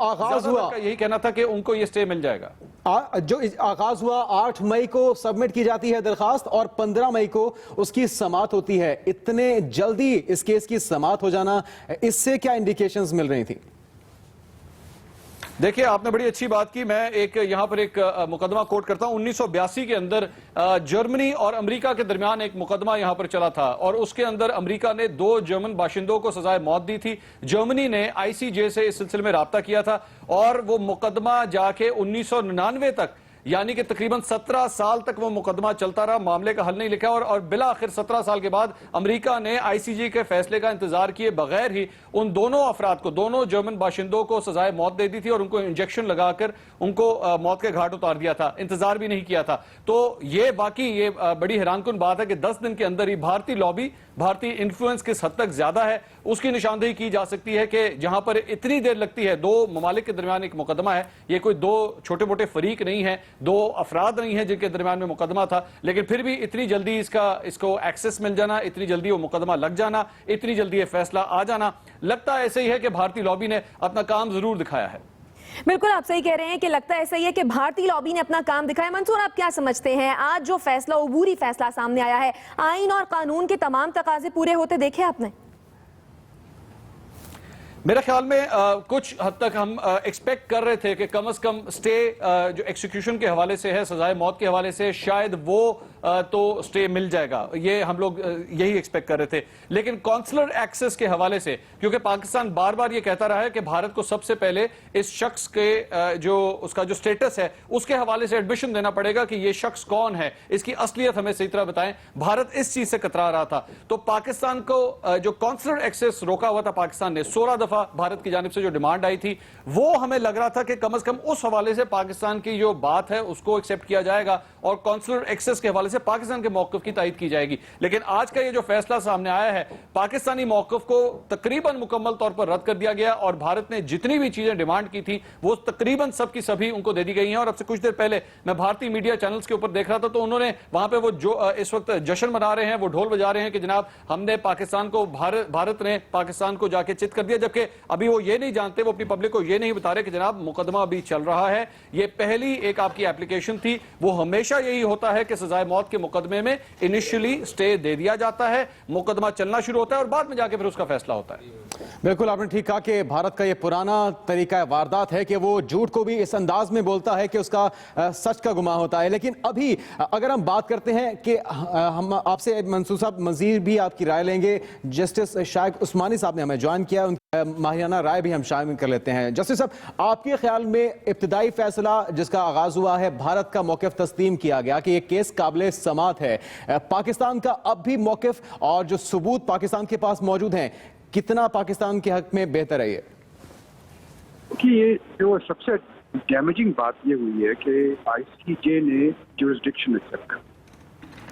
आगाज हुआ, यही कहना था कि उनको ये स्टे मिल जाएगा। जो आगाज हुआ 8 मई को सबमिट की जाती है दरखास्त और 15 मई को उसकी समाअत होती है। इतने जल्दी इस केस की समाअत हो जाना, इससे क्या इंडिकेशंस मिल रही थी? देखिए, आपने बड़ी अच्छी बात की। मैं यहां पर एक मुकदमा कोट करता हूं। 1982 के अंदर जर्मनी और अमेरिका के दरमियान एक मुकदमा यहां पर चला था और उसके अंदर अमेरिका ने 2 जर्मन बाशिंदों को सजाए मौत दी थी। जर्मनी ने आईसीजे से इस सिलसिले में राब्ता किया था और वो मुकदमा जाके 1999 तक, यानी कि तकरीबन 17 साल तक वो मुकदमा चलता रहा, मामले का हल नहीं लिखा और बिला आखिर 17 साल के बाद अमेरिका ने आईसीजे के फैसले का इंतजार किए बगैर ही उन दोनों अफराद को, दोनों जर्मन बाशिंदों को सजाए मौत दे दी थी और उनको इंजेक्शन लगाकर उनको मौत के घाट उतार दिया था, इंतजार भी नहीं किया था। तो ये बड़ी हैरानकुन बात है कि 10 दिन के अंदर ही भारतीय लॉबी, भारतीय इन्फ्लुएंस किस हद तक ज्यादा है उसकी निशानदेही की जा सकती है कि जहां पर इतनी देर लगती है। 2 ममालिक के दरमियान एक मुकदमा है, ये कोई 2 छोटे मोटे फरीक नहीं है, 2 अफराद नहीं है जिनके दरमियान में मुकदमा था, लेकिन फिर भी इतनी जल्दी इसको एक्सेस मिल जाना, इतनी जल्दी वो मुकदमा लग जाना, इतनी जल्दी ये फैसला आ जाना, लगता ऐसे ही है कि भारतीय लॉबी ने अपना काम जरूर दिखाया है। बिल्कुल, आप सही कह रहे हैं कि लगता ऐसा ही है कि भारतीय लॉबी ने अपना काम दिखाया। मंसूर, आप क्या समझते हैं, आज जो फैसला, अबूरी फैसला सामने आया है, आईन और कानून के तमाम तकाजे पूरे होते देखे आपने? मेरे ख्याल में कुछ हद तक हम एक्सपेक्ट कर रहे थे कि कम से कम स्टे जो एक्सिक्यूशन के हवाले से है, सजाए मौत के हवाले से, शायद वो तो स्टे मिल जाएगा, ये हम लोग यही एक्सपेक्ट कर रहे थे। लेकिन कॉन्सुलर एक्सेस के हवाले से, क्योंकि पाकिस्तान बार बार ये कहता रहा है कि भारत को सबसे पहले इस शख्स के उसका जो स्टेटस है उसके हवाले से एडमिशन देना पड़ेगा कि ये शख्स कौन है, इसकी असलियत हमें सही तरह बताएं। भारत इस चीज से कतरा रहा था, तो पाकिस्तान को जो कॉन्सुलर एक्सेस रोका हुआ था पाकिस्तान ने, 16 दफा भारत की जानिब से जो डिमांड आई थी, वो हमें लग रहा था कि कम से कम उस हवाले से पाकिस्तान की जो बात है उसको एक्सेप्ट किया जाएगा और कॉन्सुलर एक्सेस के हवाले से पाकिस्तान के मौक़िफ़ की तायीद की जाएगी। लेकिन आज का ये जो फैसला सामने आया है, पाकिस्तानी मौक़िफ़ को तकरीबन मुकम्मल तौर पर रद्द कर दिया गया और भारत ने जितनी भी चीजें डिमांड की थी वो तकरीबन सब की सभी उनको दे दी गई हैं। और अब से कुछ देर पहले मैं भारतीय मीडिया चैनल्स के ऊपर देख रहा था, तो उन्होंने वहां पे वो जो इस वक्त जश्न मना रहे हैं, वो ढोल बजा रहे हैं कि जनाब हमने पाकिस्तान को, भारत ने पाकिस्तान को जाके चित कर दिया, जबकि अभी वो ये नहीं जानते, वो अपनी पब्लिक को ये नहीं बता रहे कि जनाब मुकदमा अभी चल रहा है। ये पहली एक आपकी एप्लीकेशन थी। वो हमेशा यही होता है कि सजाए मौत के मुकदमे में इनिशियली स्टे दे दिया जाता है, मुकदमा चलना शुरू होता है और बाद में जाके फिर उसका फैसला होता है। बिल्कुल, आपने ठीक कहा कि भारत का ये पुराना तरीका वारदात है कि वो झूठ को भी इस अंदाज में बोलता है कि उसका सच का गुमान होता है। लेकिन अभी अगर हम बात करते हैं कि हम आपसे मंसूर साहब मजीद भी आपकी राय लेंगे, जस्टिस शाइक उस्मानी साहब ने हमें ज्वाइन किया, माहिराना राय भी हम शामिल कर लेते हैं। जस्टिस साहब, आपके ख्याल में इब्तिदाई फैसला जिसका आगाज हुआ है, भारत का मौक़िफ़ तस्लीम किया गया कि यह केस काबिल समाअत है, पाकिस्तान का अब भी मौक़िफ़ और जो सबूत पाकिस्तान के पास मौजूद हैं, कितना पाकिस्तान के हक में बेहतर है? कि ये जो सबसे डैमेजिंग बात ये हुई है कि आईसीजे ने ज्यूरिसडिक्शन एक्सेप्ट कर,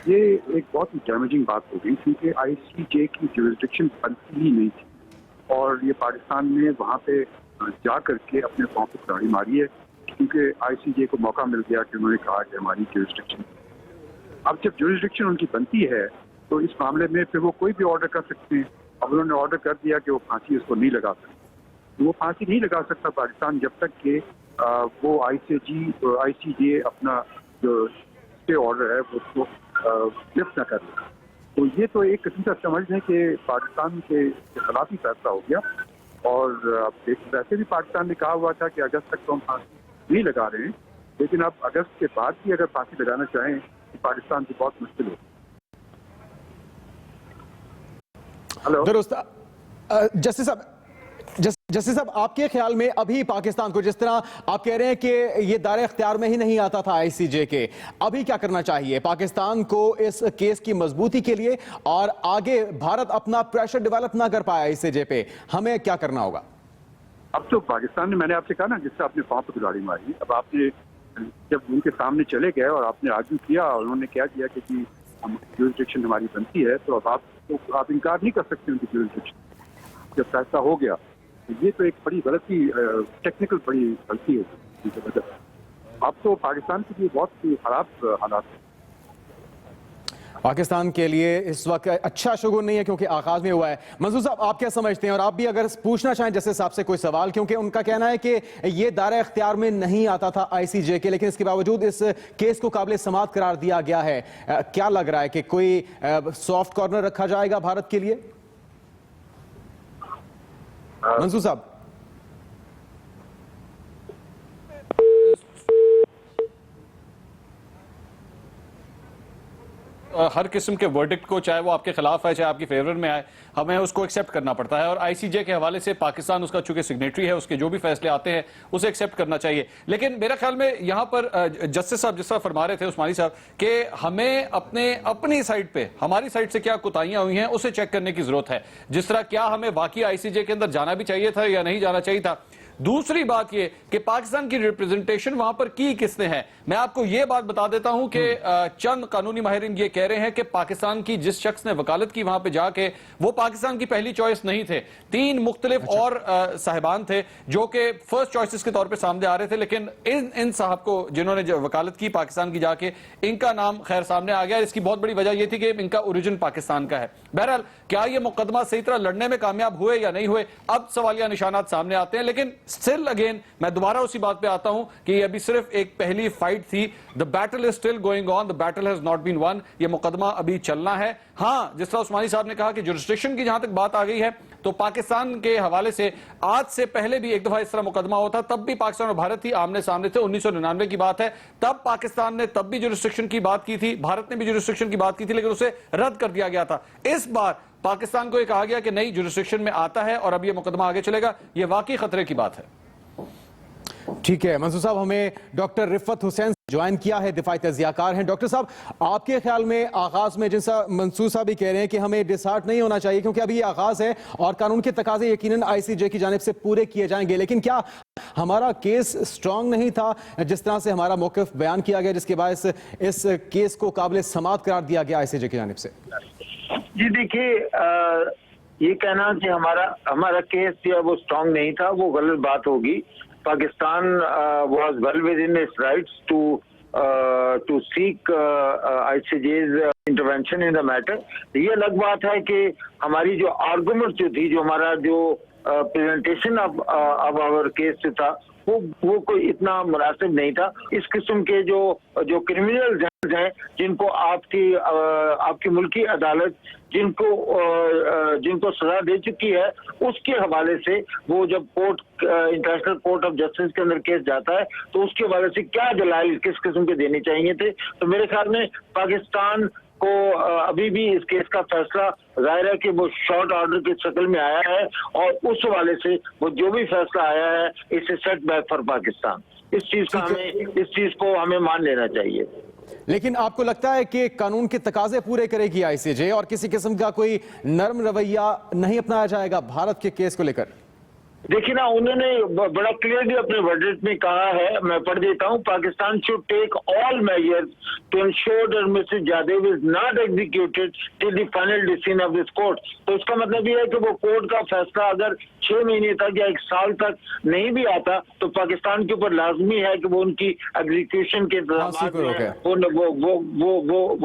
ये एक बहुत ही डैमेजिंग बात हो गई क्योंकि आईसीजे की ज्यूरिसडिक्शन बनती ही नहीं थी और ये पाकिस्तान ने वहाँ पे जा करके अपने पाँव पर कुल्हाड़ी मारी है क्योंकि आईसीजे को मौका मिल गया कि उन्होंने कहा कि हमारी ज्यूरिसडिक्शन, अब जब ज्यूरिसडिक्शन उनकी बनती है तो इस मामले में फिर वो कोई भी ऑर्डर कर सकते हैं। अब उन्होंने ऑर्डर कर दिया कि वो फांसी उसको नहीं लगा सकते, तो वो फांसी नहीं लगा सकता पाकिस्तान जब तक कि वो आईसीजे अपना जो स्टे ऑर्डर है वो उसको लिफ्ट न कर ले। तो ये तो एक किस्म से समझ लें कि पाकिस्तान के खिलाफ ही फैसला हो गया और वैसे भी पाकिस्तान ने कहा हुआ था कि अगस्त तक तो हम फांसी नहीं लगा रहे हैं, लेकिन अब अगस्त के बाद भी अगर फांसी लगाना चाहें तो पाकिस्तान की बहुत मुश्किल होगी। हेलो जस्टिस साहब, आपके ख्याल में अभी पाकिस्तान को, जिस तरह आप कह रहे हैं कि ये दायरे इख्तियार में ही नहीं आता था आईसीजे के, अभी क्या करना चाहिए पाकिस्तान को इस केस की मजबूती के लिए और आगे भारत अपना प्रेशर डेवलप ना कर पाया आईसीजे पे, हमें क्या करना होगा? अब तो पाकिस्तान ने, मैंने आपसे कहा ना, जिससे आपने पाँव पर कुल्हाड़ी मारी, अब आपने जब उनके सामने चले गए और आपने आर्ग्यू किया और उन्होंने क्या किया कि ज्यूरिसडिक्शन हमारी बनती है, तो अब आप इनकार नहीं कर सकते उनकी ज्यूरिसडिक्शन। जब फैसला हो गया तो ये तो एक बड़ी गलती, टेक्निकल बड़ी गलती है। अब तो पाकिस्तान के लिए बहुत ही खराब हालात है। पाकिस्तान के लिए इस वक्त अच्छा शुगुन नहीं है क्योंकि आगाज में हुआ है। मंसूर साहब, आप क्या समझते हैं, और आप भी अगर पूछना चाहें जस्टिस साहब से कोई सवाल, क्योंकि उनका कहना है कि ये दायरा इख्तियार में नहीं आता था आईसीजे के, लेकिन इसके बावजूद इस केस को काबिल समाअत करार दिया गया है। क्या लग रहा है कि कोई सॉफ्ट कॉर्नर रखा जाएगा भारत के लिए? मंसूर साहब। हर किस्म के वर्डिक्ट को, चाहे वो आपके खिलाफ है चाहे आपकी फेवर में आए, हमें उसको एक्सेप्ट करना पड़ता है। और आईसीजे के हवाले से पाकिस्तान उसका चूंकि सिग्नेटरी है, उसके जो भी फैसले आते हैं उसे एक्सेप्ट करना चाहिए। लेकिन मेरे ख्याल में यहां पर जस्टिस साहब जिस तरह फरमा रहे थे, उस्मानी साहब, कि हमें अपनी साइड पे, हमारी साइड से क्या कोताहियां हुई हैं उसे चेक करने की जरूरत है। जिस तरह क्या हमें वाकई आईसीजे के अंदर जाना भी चाहिए था या नहीं जाना चाहिए था। दूसरी बात यह कि पाकिस्तान की रिप्रेजेंटेशन वहां पर की किसने है। मैं आपको यह बात बता देता हूं कि चंद कानूनी माहिरीन ये कह रहे हैं कि पाकिस्तान की जिस शख्स ने वकालत की वहां पे जाके, वो पाकिस्तान की पहली चॉइस नहीं थे। 3 मुख्तलिफ और साहिबान थे जो कि फर्स्ट चॉइसेस के तौर पे सामने आ रहे थे, लेकिन इन साहब को जिन्होंने जो वकालत की पाकिस्तान की जाके, इनका नाम खैर सामने आ गया। इसकी बहुत बड़ी वजह यह थी कि इनका ओरिजिन पाकिस्तान का है। बहरहाल क्या यह मुकदमा सही तरह लड़ने में कामयाब हुए या नहीं हुए, अब सवालिया निशानात सामने आते हैं। लेकिन स्टिल अगेन मैं दोबारा उसी बात पे आता हूं कि ये अभी सिर्फ एक पहली फाइट थी। The battle is still going on, the battle has not been won. ये मुकदमा अभी चलना है। हां, जिस तरह उस्मानी साहब ने कहा कि जुरिस्डिक्शन की जहां तक बात आ गई है, तो पाकिस्तान के हवाले से आज से पहले भी एक दफा इस तरह मुकदमा होता, तब भी पाकिस्तान और भारत ही आमने सामने थे। 1999 की बात है। तब पाकिस्तान ने तब भी जुरिस्डिक्शन की बात की थी, भारत ने भी जुरिस्डिक्शन की बात की थी, लेकिन उसे रद्द कर दिया गया था। इस बार पाकिस्तान को यह कहा गया कि नहीं, जुरिस्डिक्शन में आता है और अब यह मुकदमा आगे चलेगा। यह वाकई खतरे की बात है। ठीक है मंसूर साहब, हमें डॉक्टर रिफत हुसैन ज्वाइन किया है, दिफाई तजियाकार हैं। डॉक्टर साहब, आपके ख्याल में आगाज में, जैसा मंसूर साहब भी कह रहे हैं कि हमें डिसहार्ट नहीं होना चाहिए क्योंकि अभी ये आगाज है और कानून के तकाजे यकीनन आईसीजे की जानिब से पूरे किए जाएंगे, लेकिन क्या हमारा केस स्ट्रांग नहीं था जिस तरह से हमारा मौक़िफ़ बयान किया गया, जिसके बाद इस केस को काबिल समाअत करार दिया गया आईसीजे की जानिब से? जी देखिए, ये कहना कि हमारा केस या वो स्ट्रांग नहीं था, वो गलत बात होगी। Pakistan was well within its rights to seek ICJ's intervention in the matter. ये अलग बात है कि हमारी जो आर्गुमेंट जो थी, जो हमारा जो प्रेजेंटेशन अब आवर केस था, वो कोई इतना मुनासिब नहीं था। इस किस्म के जो क्रिमिनल जज हैं, जिनको आपकी मुल्की अदालत जिनको सजा दे चुकी है, उसके हवाले से वो जब इंटरनेशनल कोर्ट ऑफ जस्टिस के अंदर केस जाता है, तो उसके हवाले से क्या दलाइल किस किस्म के देने चाहिए थे। तो मेरे ख्याल में पाकिस्तान को अभी भी इस केस का फैसला जाहिर है कि वो शॉर्ट ऑर्डर की शक्ल में आया है, और उस हवाले से वो जो भी फैसला आया है, इट्स सेटबैक फॉर पाकिस्तान। इस चीज को हमें मान लेना चाहिए। लेकिन आपको लगता है कि कानून के तकाजे पूरे करेगी आईसीजे और किसी किस्म का कोई नरम रवैया नहीं अपनाया जाएगा भारत के केस को लेकर? देखिए ना, उन्होंने बड़ा क्लियरली अपने वर्डिक्ट में कहा है, मैं पढ़ देता हूं, Pakistan should take all measures to ensure that mister Jadhav is not executed till the final decision of this court. तो इसका मतलब ये है कि वो कोर्ट का फैसला अगर 6 महीने तक या 1 साल तक नहीं भी आता, तो पाकिस्तान के ऊपर लाजमी है कि वो उनकी एग्जीक्यूशन के वो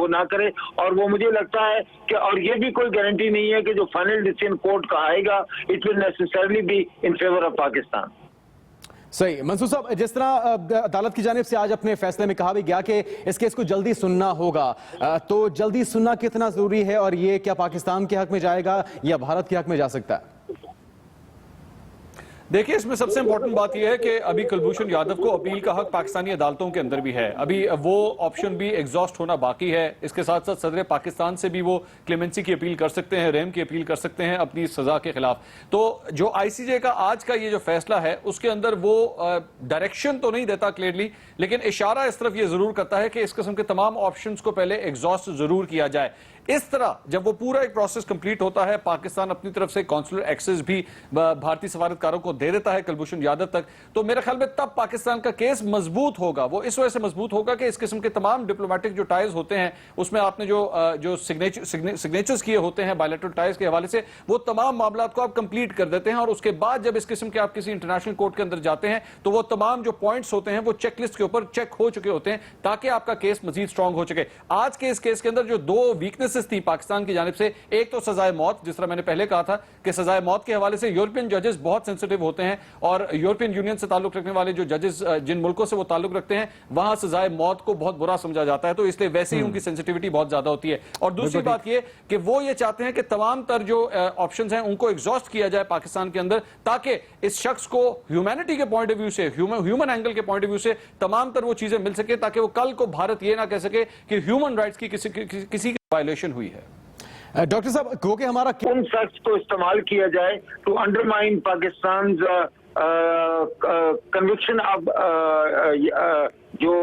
ना करे। और वो मुझे लगता है कि, और ये भी कोई गारंटी नहीं है कि जो फाइनल डिसीजन कोर्ट का आएगा, it will necessarily be in favour of Pakistan. सही। मंसूर साहब, जिस तरह अदालत की जानिब से आज अपने फैसले में कहा भी गया कि इस केस को जल्दी सुनना होगा, तो जल्दी सुनना कितना जरूरी है और ये क्या पाकिस्तान के हक में जाएगा या भारत के हक में जा सकता है? देखिए, इसमें सबसे इंपॉर्टेंट बात यह है कि अभी कुलभूषण यादव को अपील का हक पाकिस्तानी अदालतों के अंदर भी है। अभी वो ऑप्शन भी एग्जॉस्ट होना बाकी है। इसके साथ साथ सदर पाकिस्तान से भी वो क्लेमेंसी की अपील कर सकते हैं, रहम की अपील कर सकते हैं अपनी सजा के खिलाफ। तो जो आईसीजे का आज का ये जो फैसला है, उसके अंदर वो डायरेक्शन तो नहीं देता क्लियरली, लेकिन इशारा इस तरफ ये जरूर करता है कि इस किस्म के तमाम ऑप्शंस को पहले एग्जॉस्ट जरूर किया जाए। इस तरह जब वो पूरा एक प्रोसेस कंप्लीट होता है, पाकिस्तान अपनी तरफ से कॉन्सुलर एक्सेस भी भारतीय सफारतकारों को दे देता है कुलभूषण यादव तक, तो मेरे ख्याल में तब पाकिस्तान का केस मजबूत होगा। वो इस वजह से मजबूत होगा कि इस किस्म के तमाम डिप्लोमेटिक जो टाइज होते हैं उसमें आपने जो सिग्नेचर्स किए होते हैं बायलैटरल टाइज के हवाले से, वो तमाम मामला को आप कंप्लीट कर देते हैं और उसके बाद जब इस किस्म के आप किसी इंटरनेशनल कोर्ट के अंदर जाते हैं तो वो तमाम जो पॉइंट्स होते हैं वो चेकलिस्ट के ऊपर चेक हो चुके होते हैं ताकि आपका केस मजीद स्ट्रांग हो सके। आज के इस केस के अंदर जो दो वीकनेसेस थी पाकिस्तान की जानिब से, एक तो सजाए मौत, जिस तरह मैंने पहले कहा था कि सजाए मौत के हवाले से यूरोपियन जजेस बहुत सेंसिटिव होते हैं और यूरोपियन यूनियन से ताल्लुक रखने वाले जो जजेस जिन मुल्कों से वो ताल्लुक रखते हैं वहां सजाए मौत को बहुत बुरा समझा जाता है, तो इसलिए वैसे ही उनकी सेंसिटिविटी बहुत ज्यादा होती है। और दूसरी बात ये कि वो ये चाहते हैं कि तमाम तर जो ऑप्शंस हैं उनको एग्जॉस्ट किया जाए पाकिस्तान के अंदर, ताकि इस शख्स को ह्यूमैनिटी के पॉइंट ऑफ व्यू से, ह्यूमन एंगल के पॉइंट ऑफ व्यू से तमाम तर वो चीजें मिल सके ताकि वो कल को भारत ये ना कह सके कि ह्यूमन राइट्स की किसी की वायलेशन हुई है। डॉक्टर साहब, क्योंकि हमारा उन फैक्ट्स को इस्तेमाल किया जाए to undermine Pakistan conviction of जो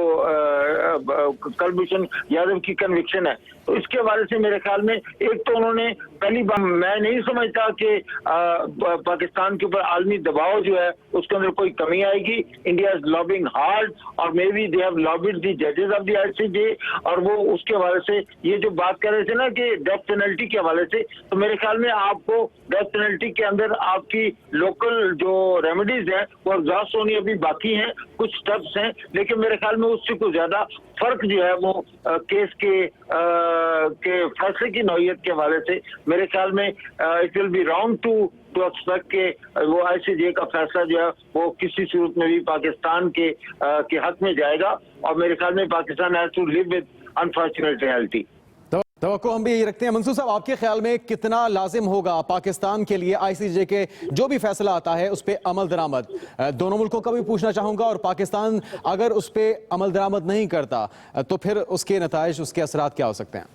कुलभूषण यादव की कन्विक्शन है, तो इसके हवाले से मेरे ख्याल में एक तो उन्होंने पहली बार, मैं नहीं समझता कि पाकिस्तान के ऊपर आलमी दबाव जो है उसके अंदर कोई कमी आएगी। इंडिया इज लॉबिंग हार्ड और maybe they have lobbied the जजेस ऑफ द आईसीजे, और वो उसके हवाले से ये जो बात कर रहे थे ना कि डेथ पेनल्टी के हवाले से, तो मेरे ख्याल में आपको डेथ पेनल्टी के अंदर आपकी लोकल जो रेमेडीज है वो एग्जॉस्ट होनी अभी बाकी हैं, कुछ स्टेप्स हैं, लेकिन मेरे ख्याल में उससे कुछ ज्यादा फर्क जो है वो केस के फैसले की नौयत के हवाले से मेरे ख्याल में it will be wrong to expect के वो आईसीजे का फैसला जो है वो किसी सूरत में भी पाकिस्तान के हक में जाएगा, और मेरे ख्याल में Pakistan has to live with unfortunate reality. तो हम भी यही रखते हैं। मंसूर साहब, आपके ख्याल में कितना लाजिम होगा पाकिस्तान के लिए आईसीजे के जो भी फैसला आता है उस पर अमल दरामद? दोनों मुल्कों का भी पूछना चाहूंगा, और पाकिस्तान अगर उस पर अमल दरामद नहीं करता तो फिर उसके नताइज, उसके असरात क्या हो सकते हैं?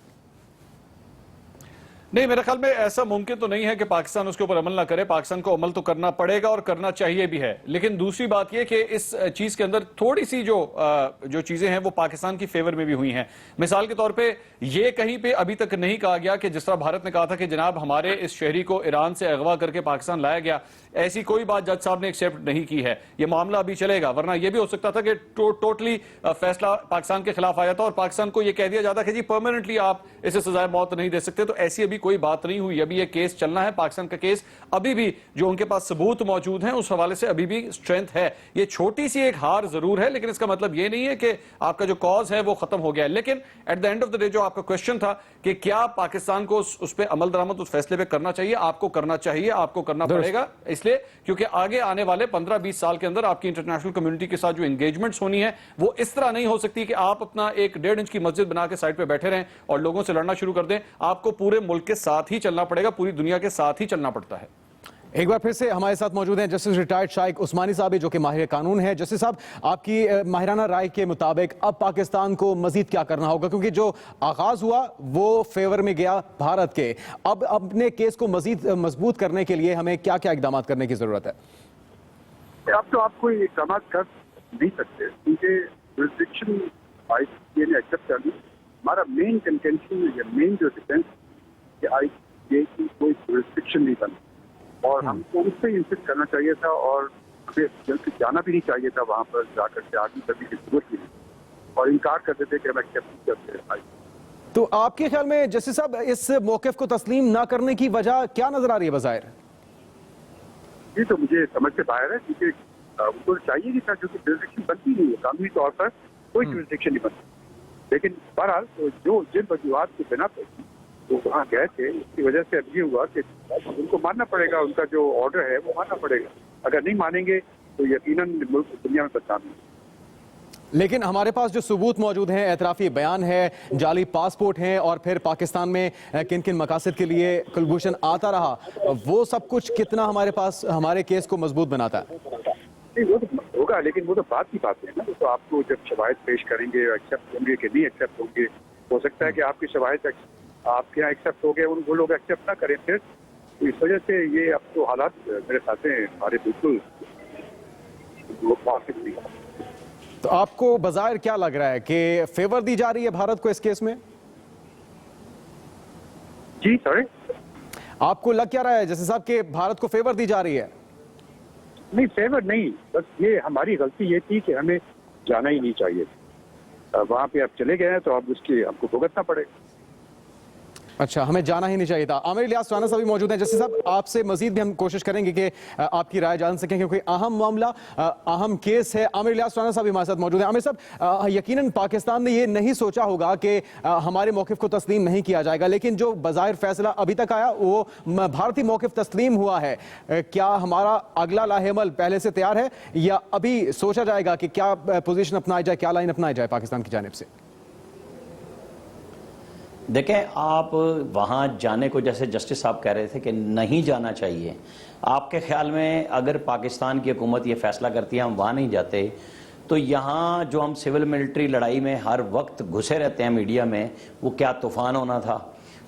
नहीं, मेरे ख्याल में ऐसा मुमकिन तो नहीं है कि पाकिस्तान उसके ऊपर अमल ना करे। पाकिस्तान को अमल तो करना पड़ेगा और करना चाहिए भी है, लेकिन दूसरी बात यह कि इस चीज के अंदर थोड़ी सी जो चीजें हैं वो पाकिस्तान की फेवर में भी हुई हैं। मिसाल के तौर पे ये कहीं पे अभी तक नहीं कहा गया कि जिस तरह भारत ने कहा था कि जनाब हमारे इस शहरी को ईरान से अगवा करके पाकिस्तान लाया गया, ऐसी कोई बात जज साहब ने एक्सेप्ट नहीं की है। ये मामला अभी चलेगा, वरना यह भी हो सकता था कि टोटली फैसला पाकिस्तान के खिलाफ आया था और पाकिस्तान को यह कह दिया जाता कि जी परमानेंटली आप इसे सजाए मौत नहीं दे सकते। तो ऐसी अभी कोई बात नहीं हुई, अभी ये केस चलना है। पाकिस्तान का केस अभी भी जो उनके पास सबूत मौजूद हैं उस हवाले से अभी भी स्ट्रेंथ है। ये छोटी सी एक हार जरूर है, लेकिन इसका मतलब ये नहीं है कि आपका जो कॉज है वो खत्म हो गया है। लेकिन at the end of the day जो आपका क्वेश्चन था कि क्या पाकिस्तान को उस पर अमल दरामद, उस फैसले पे करना चाहिए, आपको करना चाहिए, आपको करना पड़ेगा, इसलिए क्योंकि आगे आने वाले 15-20 साल के अंदर आपकी इंटरनेशनल कम्युनिटी के साथ जो एंगेजमेंट्स होनी है वो इस तरह नहीं हो सकती कि आप अपना एक 1.5 इंच की मस्जिद बना के साइड पे बैठे रहें और लोगों से लड़ना शुरू कर दें। आपको पूरे मुल्क के साथ ही चलना पड़ेगा, पूरी दुनिया के साथ ही चलना पड़ता है। एक बार फिर से हमारे साथ मौजूद हैं जस्टिस रिटायर्ड शाइक उस्मानी साहब, जो कि माहिर कानून है। जस्टिस साहब, आपकी माहिराना राय के मुताबिक अब पाकिस्तान को मजीद क्या करना होगा, क्योंकि जो आगाज हुआ वो फेवर में गया भारत के, अब अपने केस को मजीद मजबूत करने के लिए हमें क्या क्या इकदाम करने की जरूरत है? अब तो आप कोई इकदाम कर नहीं सकते, क्योंकि जुरिसडिक्शन आईसीजे ने एक्सेप्ट कर ली। हमारा मेन कंटेंशन या मेन जो डिफेंस कि आईसीजे की कोई जुरिसडिक्शन नहीं बनी, और हमको उससे इंसिस्ट करना चाहिए था और हमें जल्द जाना भी नहीं चाहिए था वहाँ पर जाकर के आगे करने की जरूरत नहीं, और इनकार करते थे कि हम एक्सेप्ट नहीं करते। तो आपके ख्याल में जस्टिस साहब इस मौक़िफ़ को तस्लीम ना करने की वजह क्या नजर आ रही है बज़ाहिर? ये तो मुझे समझ से बाहर है, क्योंकि उनको चाहिए नहीं था, क्योंकि जुरिसडिक्शन बनती नहीं है, कानूनी तौर पर कोई जुरिसडिक्शन नहीं बनती। लेकिन बहरहाल तो जो जिन वजूहात के बिना पर वो वहाँ गए थे उसकी वजह से अब ये हुआ कि उनको मानना पड़ेगा, उनका जो ऑर्डर है वो मानना पड़ेगा। अगर नहीं मानेंगे तो यकीनन मुल्क दुनिया में बदनामी। लेकिन हमारे पास जो सबूत मौजूद हैं, एतराफ़ी बयान है, जाली पासपोर्ट हैं, और फिर पाकिस्तान में किन किन मकासद के लिए कुलभूषण आता रहा, वो सब कुछ कितना हमारे पास हमारे केस को मजबूत बनाता है? नहीं, वो तो होगा, लेकिन वो तो बात की बात है ना। तो आपको जब शवाहिद पेश करेंगे, एक्सेप्ट होंगे कि नहीं एक्सेप्ट होंगे, हो सकता है कि आपकी शवाहिद आपके यहाँ एक्सेप्ट हो गए, वो लोग एक्सेप्ट ना करें फिर, तो इस वजह से ये अब तो हालात मेरे साथ हैं हमारे बिल्कुल वाकिफ नहीं। तो आपको बज़ाहिर क्या लग रहा है कि फेवर दी जा रही है भारत को इस केस में? जी सॉरी, आपको लग क्या रहा है जस्टिस साहब के भारत को फेवर दी जा रही है? नहीं फेवर नहीं, बस ये हमारी गलती ये थी कि हमें जाना ही नहीं चाहिए। वहां पे आप चले गए हैं तो अब उसकी आपको भुगतना पड़ेगा। अच्छा, हमें जाना ही नहीं चाहिए था। आमिर इलियास राना साहब भी मौजूद हैं। जस्टिस साहब, आपसे मजीद भी हम कोशिश करेंगे कि आपकी राय जान सकें, क्योंकि अहम मामला, अहम केस है। आमिर इलियास राना साहब भी हमारे साथ मौजूद हैं। आमिर साहब, यकीनन पाकिस्तान ने ये नहीं सोचा होगा कि हमारे मौक़िफ़ को तस्लीम नहीं किया जाएगा, लेकिन जो बज़ाहिर फैसला अभी तक आया वो भारतीय मौक़िफ़ तस्लीम हुआ है। क्या हमारा अगला लाहेमल पहले से तैयार है या अभी सोचा जाएगा कि क्या पोजीशन अपनाई जाए, क्या लाइन अपनाई जाए पाकिस्तान की जानिब से? देखें, आप वहाँ जाने को, जैसे जस्टिस साहब कह रहे थे कि नहीं जाना चाहिए, आपके ख्याल में अगर पाकिस्तान की हुकूमत ये फैसला करती है हम वहाँ नहीं जाते, तो यहाँ जो हम सिविल मिलिट्री लड़ाई में हर वक्त घुसे रहते हैं मीडिया में, वो क्या तूफ़ान होना था,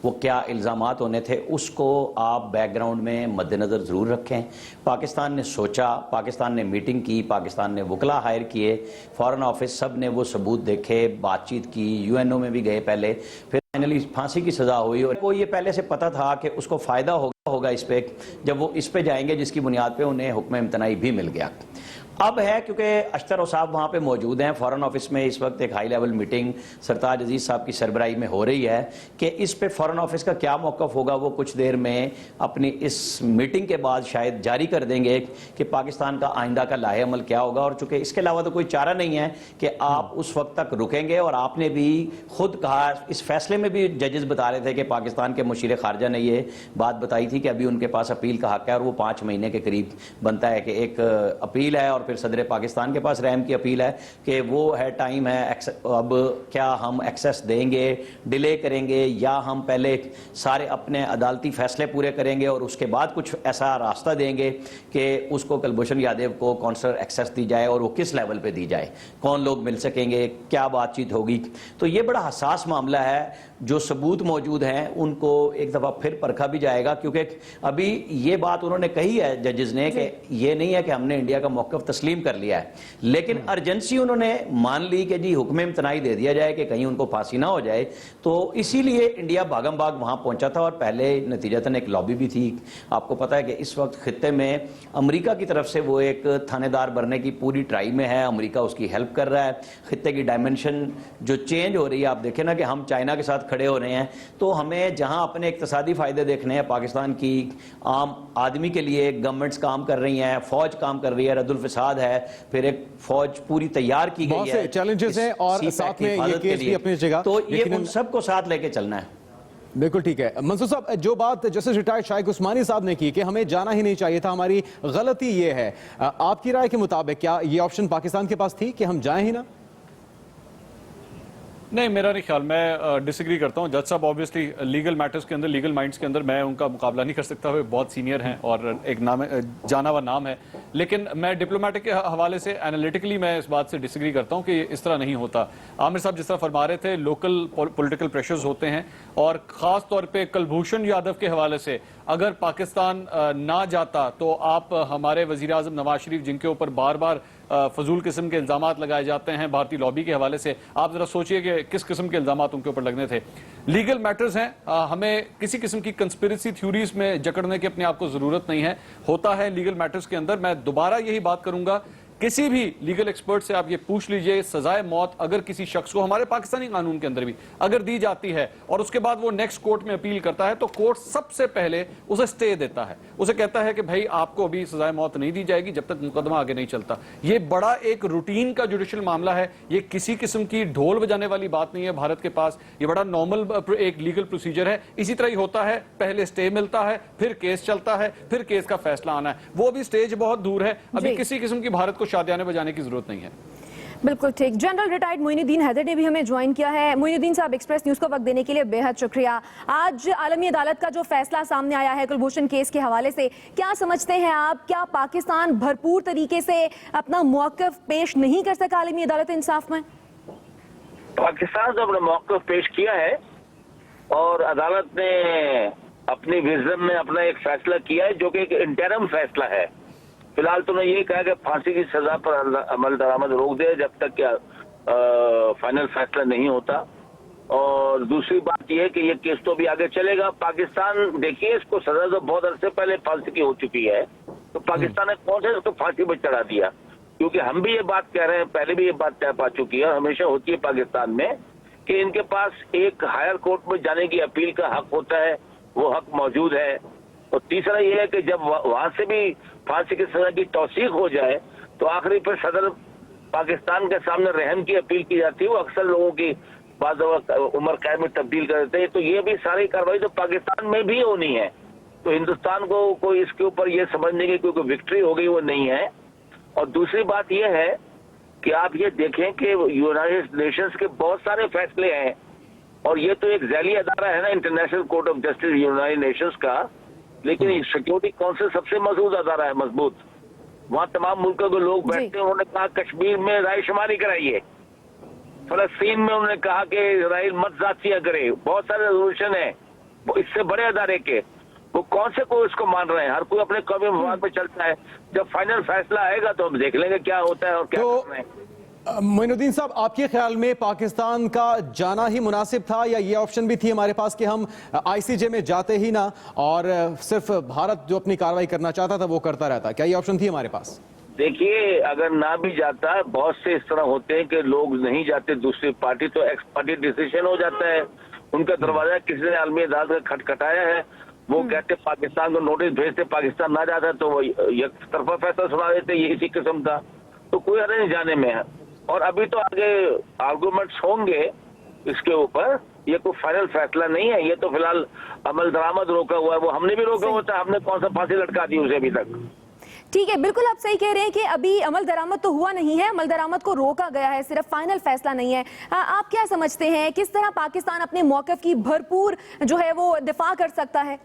वो क्या इल्ज़ामात होने थे, उसको आप बैकग्राउंड में मद्देनज़र ज़रूर रखें। पाकिस्तान ने सोचा, पाकिस्तान ने मीटिंग की, पाकिस्तान ने वकला हायर किए, फॉरेन ऑफिस, सब ने वो सबूत देखे, बातचीत की, यूएनओ में भी गए पहले, फिर फाइनली फांसी की सज़ा हुई। और वो ये पहले से पता था कि उसको फ़ायदा होगा इस पे, जब वो इस पे जाएंगे जिसकी बुनियाद पे उन्हें हुक्म इम्तनाई भी मिल गया। अब है क्योंकि अख्तर साहब वहाँ पे मौजूद हैं, फॉरेन ऑफिस में इस वक्त एक हाई लेवल मीटिंग सरताज अजीज़ साहब की सरबराही में हो रही है कि इस पे फॉरेन ऑफिस का क्या मौक़िफ़ होगा, वो कुछ देर में अपनी इस मीटिंग के बाद शायद जारी कर देंगे कि पाकिस्तान का आइंदा का लाहेअमल क्या होगा। और चूँकि इसके अलावा तो कोई चारा नहीं है कि आप उस वक्त तक रुकेंगे। और आपने भी खुद कहा, इस फैसले में भी जजेस बता रहे थे कि पाकिस्तान के मुशीर खारजा ने ये बात बताई थी कि अभी उनके पास अपील का हक़ है और वो 5 महीने के करीब बनता है कि एक अपील है और फिर सदर पाकिस्तान के पास रैम की अपील है कि वो है, टाइम है, अब क्या हम एक्सेस देंगे, डिले करेंगे, या हम पहले सारे अपने अदालती फैसले पूरे करेंगे और उसके बाद कुछ ऐसा रास्ता देंगे कि उसको कुलभूषण यादव को कौंसलर एक्सेस दी जाए और वो किस लेवल पे दी जाए, कौन लोग मिल सकेंगे, क्या बातचीत होगी। तो ये बड़ा हसास मामला है। जो सबूत मौजूद हैं उनको एक दफ़ा फिर परखा भी जाएगा, क्योंकि अभी ये बात उन्होंने कही है जजेस ने कि ये नहीं है कि हमने इंडिया का मौक़िफ़ तस्लीम कर लिया है, लेकिन अर्जेंसी उन्होंने मान ली कि जी हुक्म इम्तनाई दे दिया जाए कि कहीं उनको फांसी ना हो जाए। तो इसीलिए इंडिया भागम भाग वहाँ पहुँचा था। और पहले नतीजतन एक लॉबी भी थी। आपको पता है कि इस वक्त खित्ते में अमरीका की तरफ से वो एक थानेदार बनने की पूरी ट्राई में है, अमरीका उसकी हेल्प कर रहा है। खित्ते की डायमेंशन जो चेंज हो रही है, आप देखें ना कि हम चाइना के साथ खड़े हो रहे हैं, तो हमें जहां अपने इक्तिसादी फायदे देखने हैं, पाकिस्तान की आम आदमी के लिए गवर्नमेंट्स काम कर रही हैं, फौज काम कर रही है, रद्दुल फसाद है, फिर एक फौज पूरी तैयार की गई है, चैलेंजेस हैं और साथ में ये केस भी अपनी जगह, तो ये उन सबको साथ लेके चलना है। बिल्कुल ठीक है। मंसूर साहब, जो बात जस्टिस रिटायर्ड शाइक उस्मानी साहब ने की कि हमें जाना ही नहीं चाहिए था, हमारी गलती ये है, आपकी राय के मुताबिक क्या ये ऑप्शन पाकिस्तान के पास थी कि हम जाएं ही ना? नहीं, मेरा नहीं ख्याल। मैं डिसएग्री करता हूं। जज साहब ऑब्वियसली लीगल मैटर्स के अंदर, लीगल माइंड्स के अंदर मैं उनका मुकाबला नहीं कर सकता। वे बहुत सीनियर हैं और एक नाम जाना हुआ नाम है। लेकिन मैं डिप्लोमेटिक के हवाले से एनालिटिकली मैं इस बात से डिसएग्री करता हूं कि इस तरह नहीं होता। आमिर साहब जिस तरह फरमा रहे थे, लोकल पॉलिटिकल प्रेशर्स होते हैं और ख़ास तौर पर कुलभूषण यादव के हवाले से अगर पाकिस्तान ना जाता तो आप हमारे वज़ीर आज़म नवाज शरीफ, जिनके ऊपर बार बार फजूल किस्म के इल्ज़ामात लगाए जाते हैं भारतीय लॉबी के हवाले से, आप जरा सोचिए कि किस किस्म के इल्ज़ामात उनके ऊपर लगने थे। लीगल मैटर्स हैं, हमें किसी किस्म की कंस्पिरेसी थ्योरीज में जकड़ने की अपने आप को जरूरत नहीं है। होता है लीगल मैटर्स के अंदर। मैं दोबारा यही बात करूंगा, किसी भी लीगल एक्सपर्ट से आप ये पूछ लीजिए, सजाए मौत अगर किसी शख्स को हमारे पाकिस्तानी कानून के अंदर भी अगर दी जाती है और उसके बाद वो नेक्स्ट कोर्ट में अपील करता है, तो कोर्ट सबसे पहले उसे स्टे देता है, उसे कहता है कि भाई आपको अभी सजाए मौत नहीं दी जाएगी जब तक मुकदमा आगे नहीं चलता। ये बड़ा एक रूटीन का जुडिशियल मामला है, ये किसी किस्म की ढोल बजाने वाली बात नहीं है भारत के पास। ये बड़ा नॉर्मल एक लीगल प्रोसीजर है। इसी तरह ही होता है, पहले स्टे मिलता है, फिर केस चलता है, फिर केस का फैसला आना है। वो भी स्टेज बहुत दूर है, अभी किसी किस्म की भारत को शादियाने बजाने की जरूरत नहीं है। बिल्कुल ठीक। जनरल रिटायर्ड मोइनुद्दीन हैदर ने भी हमें ज्वाइन किया है। मोइनुद्दीन साहब, एक्सप्रेस न्यूज को वक्त देने के लिए बेहद शुक्रिया। आज आलमी अदालत का जो फैसला सामने आया है कुलभूषण केस के हवाले से, क्या समझते हैं आप, क्या पाकिस्तान भरपूर तरीके से अपना मौक़िफ़ पेश नहीं कर सका आलमी अदालत इंसाफ में? पाकिस्तान ने अपना मौक़िफ़ पेश किया है और अदालत ने अपनी विजडम में अपना एक फैसला किया है जो कि एक इंटरिम फैसला है। फिलहाल तो उन्होंने ये कहा कि फांसी की सजा पर अमल दरामद रोक दे जब तक क्या फाइनल फैसला नहीं होता। और दूसरी बात यह है कि ये केस तो भी आगे चलेगा। पाकिस्तान देखिए, इसको सजा तो बहुत अरसे पहले फांसी की हो चुकी है, तो पाकिस्तान ने कौन से इसको फांसी पर चढ़ा दिया? क्योंकि हम भी ये बात कह रहे हैं, पहले भी ये बात तय पा चुकी है, हमेशा होती है पाकिस्तान में, कि इनके पास एक हायर कोर्ट में जाने की अपील का हक होता है, वो हक मौजूद है। और तीसरा ये है कि जब वहां से भी फांसी की सजा की तौसीक हो जाए तो आखिरी पर सदर पाकिस्तान के सामने रहम की अपील की जाती है। वो अक्सर लोगों की बाद उम्र कैद में तब्दील कर देते हैं। तो ये भी सारी कार्रवाई तो पाकिस्तान में भी होनी है। तो हिंदुस्तान को कोई इसके ऊपर ये समझने की कोई विक्ट्री हो गई वो नहीं है। और दूसरी बात यह है कि आप ये देखें कि यूनाइटेड नेशंस के बहुत सारे फैसले हैं, और ये तो एक जैली अदारा है ना, international court of justice United Nations का, लेकिन सिक्योरिटी काउंसिल सबसे मजबूत अदारा है, मजबूत। वहाँ तमाम मुल्कों के लोग बैठते हैं। उन्होंने कहा कश्मीर में रायशुमारी कराइए, फलस्तीन में उन्होंने कहा कि इसराइल मत जातियां करे, बहुत सारे रेजोल्यूशन है वो इससे बड़े अदारे के, वो कौन से को इसको मान रहे हैं? हर कोई अपने कौमी मफाद पे चलता है। जब फाइनल फैसला आएगा तो हम देख लेंगे क्या होता है और क्या तो करना है। मोइनुद्दीन साहब, आपके ख्याल में पाकिस्तान का जाना ही मुनासिब था, या ये ऑप्शन भी थी हमारे पास कि हम आईसीजे में जाते ही ना और सिर्फ भारत जो अपनी कार्रवाई करना चाहता था वो करता रहता? क्या ये ऑप्शन थी हमारे पास? देखिए, अगर ना भी जाता, बहुत से इस तरह होते हैं कि लोग नहीं जाते दूसरी पार्टी, तो एक्स पार्टी डिसीजन हो जाता है। उनका दरवाजा किसी ने आलमी अदालत का खटखटाया है, वो कहते पाकिस्तान को नोटिस भेजते, पाकिस्तान ना जाता तो वो एक तरफा फैसला सुना देते, ये इसी किस्म का। तो कोई हर्ज नहीं जाने में है। और अभी तो आगे आर्गूमेंट्स होंगे इसके ऊपर, ये कोई फाइनल फैसला नहीं है। ये तो फिलहाल अमल दरामद रोका हुआ है, वो हमने भी रोका हुआ था, हमने कौन सा फांसी लटका दी उसे अभी तक। ठीक है, बिल्कुल आप सही कह रहे हैं कि अभी अमल दरामद तो हुआ नहीं है, अमल दरामद को रोका गया है, सिर्फ फाइनल फैसला नहीं है। आप क्या समझते हैं, किस तरह पाकिस्तान अपने मौक़िफ़ की भरपूर जो है वो दिफा कर सकता है?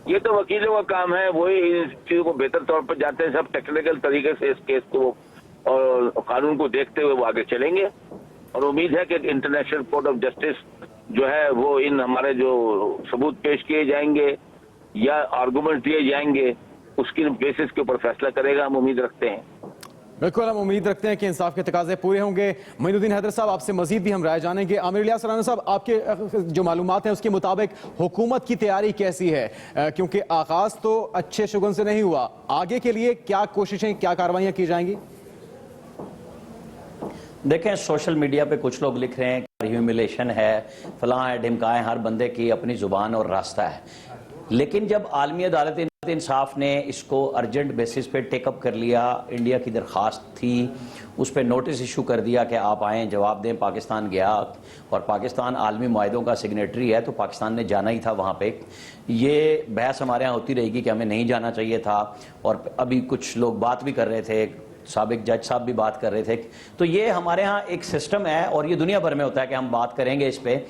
ये तो वकीलों का काम है, वही इन चीजों को बेहतर तौर पर जानते हैं। सब टेक्निकल तरीके से इस केस को और कानून को देखते हुए वो आगे चलेंगे। और उम्मीद है कि इंटरनेशनल कोर्ट ऑफ जस्टिस जो है वो इन हमारे जो सबूत पेश किए जाएंगे या आर्गूमेंट दिए जाएंगे, उसकी बेसिस के ऊपर फैसला करेगा, हम उम्मीद रखते हैं। बिल्कुल, हम उम्मीद रखते हैं कि इंसाफ के तकाजे पूरे होंगे। मोइनुद्दीन हैदर साहब, आपसे मजीद भी हम राय जानेंगे। आमिर इलियास राना साहब, आपके जो मालूमात हैं उसके मुताबिक हुकूमत की तैयारी कैसी है? क्योंकि आगाज तो अच्छे शुगन से नहीं हुआ, आगे के लिए क्या कोशिशें, क्या कार्रवाइयां की जाएंगी? देखें, सोशल मीडिया पे कुछ लोग लिख रहे हैं कि ह्यूमिलेशन है, फलां है, ढिमका है, हर बंदे की अपनी जुबान और रास्ता है। लेकिन जब आलमी अदालत इंसाफ ने इसको अर्जेंट बेसिस पे टेकअप कर लिया, इंडिया की दरख्वास्त थी, उस पर नोटिस इशू कर दिया कि आप आएँ जवाब दें। पाकिस्तान गया और पाकिस्तान आलमी मुआहदों का सिग्नेटरी है, तो पाकिस्तान ने जाना ही था वहाँ पे। ये बहस हमारे यहाँ होती रहेगी कि हमें नहीं जाना चाहिए था, और अभी कुछ लोग बात भी कर रहे थे, साबिक जज साहब भी बात कर रहे थे। तो ये हमारे यहाँ एक सिस्टम है और ये दुनिया भर में होता है कि हम बात करेंगे इस पे।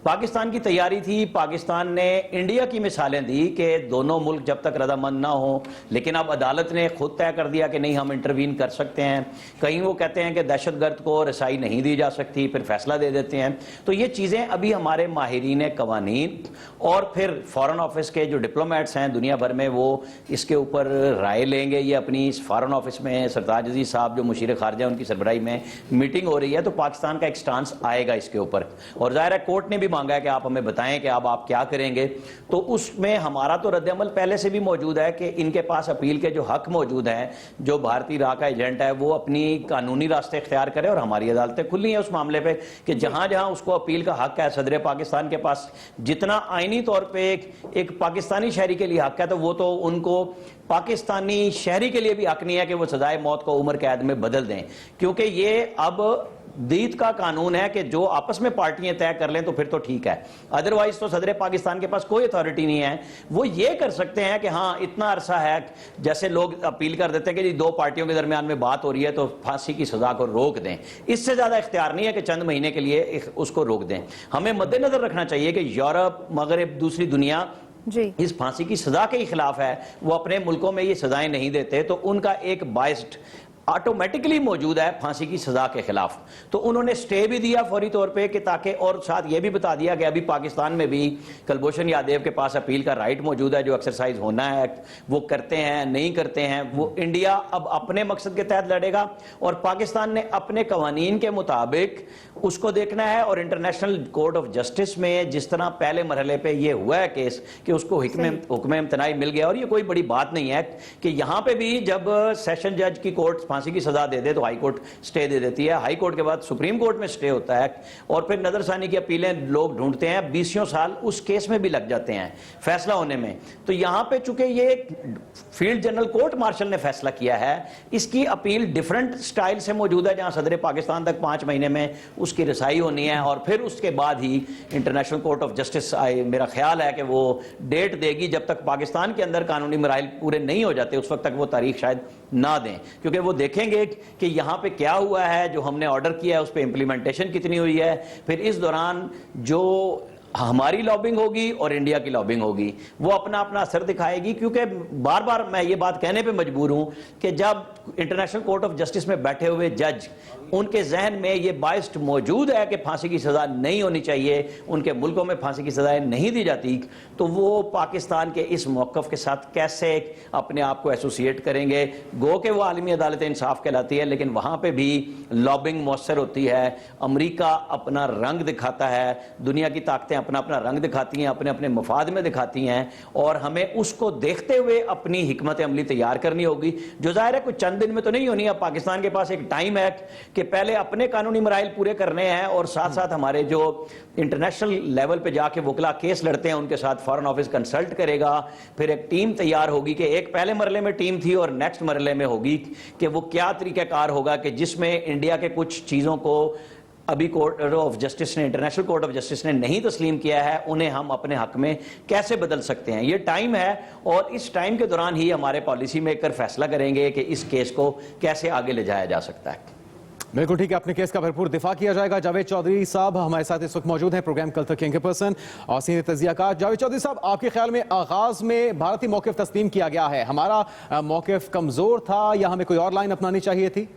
पाकिस्तान की तैयारी थी, पाकिस्तान ने इंडिया की मिसालें दी कि दोनों मुल्क जब तक रजामंद ना हो, लेकिन अब अदालत ने खुद तय कर दिया कि नहीं, हम इंटरवीन कर सकते हैं। कहीं वो कहते हैं कि दहशतगर्द को रसाई नहीं दी जा सकती, फिर फैसला दे देते हैं। तो ये चीज़ें अभी हमारे माहिरीन कवानीन और फिर फॉरेन ऑफिस के जो डिप्लोमेट्स हैं दुनिया भर में, वो इसके ऊपर राय लेंगे। ये अपनी फॉरेन ऑफिस में सरताज अजीज साहब जो मुशीर खारजा उनकी सरबराही में मीटिंग हो रही है, तो पाकिस्तान का एक स्टांस आएगा इसके ऊपर। और ज़ाहिर है कोर्ट ने भी मांगा है कि आप हमें बताएं कि अब आप क्या करेंगे। तो उसमें हमारा तो रद्द-ए-अमल पहले से भी मौजूद है कि इनके पास अपील के जो हक मौजूद हैं, जो भारतीय राह का एजेंट है वो अपनी कानूनी रास्ते इख्तियार करे, और हमारी अदालतें खुली हैं उस मामले पे कि जहां जहां उसको अपील का हक है, सदर पाकिस्तान के पास जितना आईनी तौर पे एक पाकिस्तानी शहरी के लिए हक है, तो वो तो उनको पाकिस्तानी शहरी के लिए भी हक नहीं है कि वो सजाए मौत को उम्र कैद में बदल दें, क्योंकि ये अब दीद का कानून है कि जो आपस में पार्टियां तय कर लें तो फिर तो ठीक है, अदरवाइज तो सदर पाकिस्तान के पास कोई अथॉरिटी नहीं है। वो ये कर सकते हैं कि हाँ इतना अरसा है, जैसे लोग अपील कर देते हैं कि जी दो पार्टियों के दरमियान में बात हो रही है तो फांसी की सजा को रोक दें। इससे ज्यादा इख्तियार नहीं है कि चंद महीने के लिए उसको रोक दें। हमें मद्देनजर रखना चाहिए कि यूरोप, मगरब, दूसरी दुनिया जी इस फांसी की सजा के खिलाफ है, वो अपने मुल्कों में ये सजाएं नहीं देते, तो उनका एक बाइस्ड ऑटोमेटिकली मौजूद है फांसी की सजा के खिलाफ। तो उन्होंने स्टे भी दिया फौरी तौर पे कि ताकि, और साथ ये भी बता दिया कि अभी पाकिस्तान में भी कुलभूषण यादव के पास अपील का राइट मौजूद है, जो एक्सरसाइज होना है वो करते हैं नहीं करते हैं, वो इंडिया अब अपने मकसद के तहत लड़ेगा और पाकिस्तान ने अपने कवानीन के मुताबिक उसको देखना है। और इंटरनेशनल कोर्ट ऑफ जस्टिस में जिस तरह पहले मरहले पे ये हुआ है केस कि उसको हुक्म इम्तनाई मिल गया, और ये कोई बड़ी बात नहीं है कि यहां पे भी जब सेशन जज की कोर्ट फांसी की सजा दे दे तो हाई कोर्ट स्टे दे देती है, हाई कोर्ट के बाद सुप्रीम कोर्ट में स्टे होता है, और फिर नजरसानी की अपीलें लोग ढूंढते हैं, 20 साल उस केस में भी लग जाते हैं फैसला होने में। तो यहां पे चूंकि ये फील्ड जनरल कोर्ट मार्शल ने फैसला किया है, इसकी अपील डिफरेंट स्टाइल से मौजूद है, जहां सदर पाकिस्तान तक 5 महीने में उसकी रसाई होनी है, और फिर उसके बाद ही इंटरनेशनल कोर्ट ऑफ जस्टिस मेरा ख्याल है कि वो डेट देगी। जब तक पाकिस्तान के अंदर कानूनी मराइल पूरे नहीं हो जाते उस वक्त तक वो तारीख शायद ना दें, क्योंकि वो देखेंगे कि यहां पे क्या हुआ है, जो हमने ऑर्डर किया है उस पर इंप्लीमेंटेशन कितनी हुई है, फिर इस दौरान जो हमारी लॉबिंग होगी और इंडिया की लॉबिंग होगी वो अपना अपना असर दिखाएगी। क्योंकि बार बार मैं ये बात कहने पे मजबूर हूं कि जब इंटरनेशनल कोर्ट ऑफ जस्टिस में बैठे हुए जज, उनके जहन में ये बाइस्ड मौजूद है कि फांसी की सजा नहीं होनी चाहिए, उनके मुल्कों में फांसी की सजाएं नहीं दी जाती, तो वो पाकिस्तान के इस मौकफ के साथ कैसे अपने आप को एसोसिएट करेंगे। गो के वो आलमी अदालत इंसाफ कहलाती है, लेकिन वहां पे भी लॉबिंग मौसर होती है, अमरीका अपना रंग दिखाता है, दुनिया की ताकतें अपना अपना रंग दिखाती हैं, अपने अपने मफाद में दिखाती हैं, और हमें उसको देखते हुए अपनी हिकमत अमली तैयार करनी होगी, जो जाहिर है कुछ चंद दिन में तो नहीं होनी। अब पाकिस्तान के पास एक टाइम है कि पहले अपने कानूनी मराइल पूरे करने हैं, और साथ साथ हमारे जो इंटरनेशनल लेवल पे जाके वकला केस लड़ते हैं उनके साथ फॉरेन ऑफिस कंसल्ट करेगा, फिर एक टीम तैयार होगी कि एक पहले मरले में टीम थी और नेक्स्ट मरले में होगी कि वो क्या तरीकाकार होगा कि जिसमें इंडिया के कुछ चीजों को अभी कोर्ट ऑफ जस्टिस ने, इंटरनेशनल कोर्ट ऑफ जस्टिस ने नहीं तस्लीम किया है, उन्हें हम अपने हक में कैसे बदल सकते हैं। ये टाइम है, और इस टाइम के दौरान ही हमारे पॉलिसी मेकर फैसला करेंगे कि इस केस को कैसे आगे ले जाया जा सकता है। बिल्कुल ठीक है, अपने केस का भरपूर दिफा किया जाएगा। जावेद चौधरी साहब हमारे साथ इस वक्त मौजूद हैं, प्रोग्राम कल तक के पर्सन और सीनियर तजियाकार। जावेद चौधरी साहब, आपके ख्याल में आगाज में भारतीय मौक़िफ़ तस्लीम किया गया है, हमारा मौक़िफ़ कमजोर था या हमें कोई और लाइन अपनानी चाहिए थी?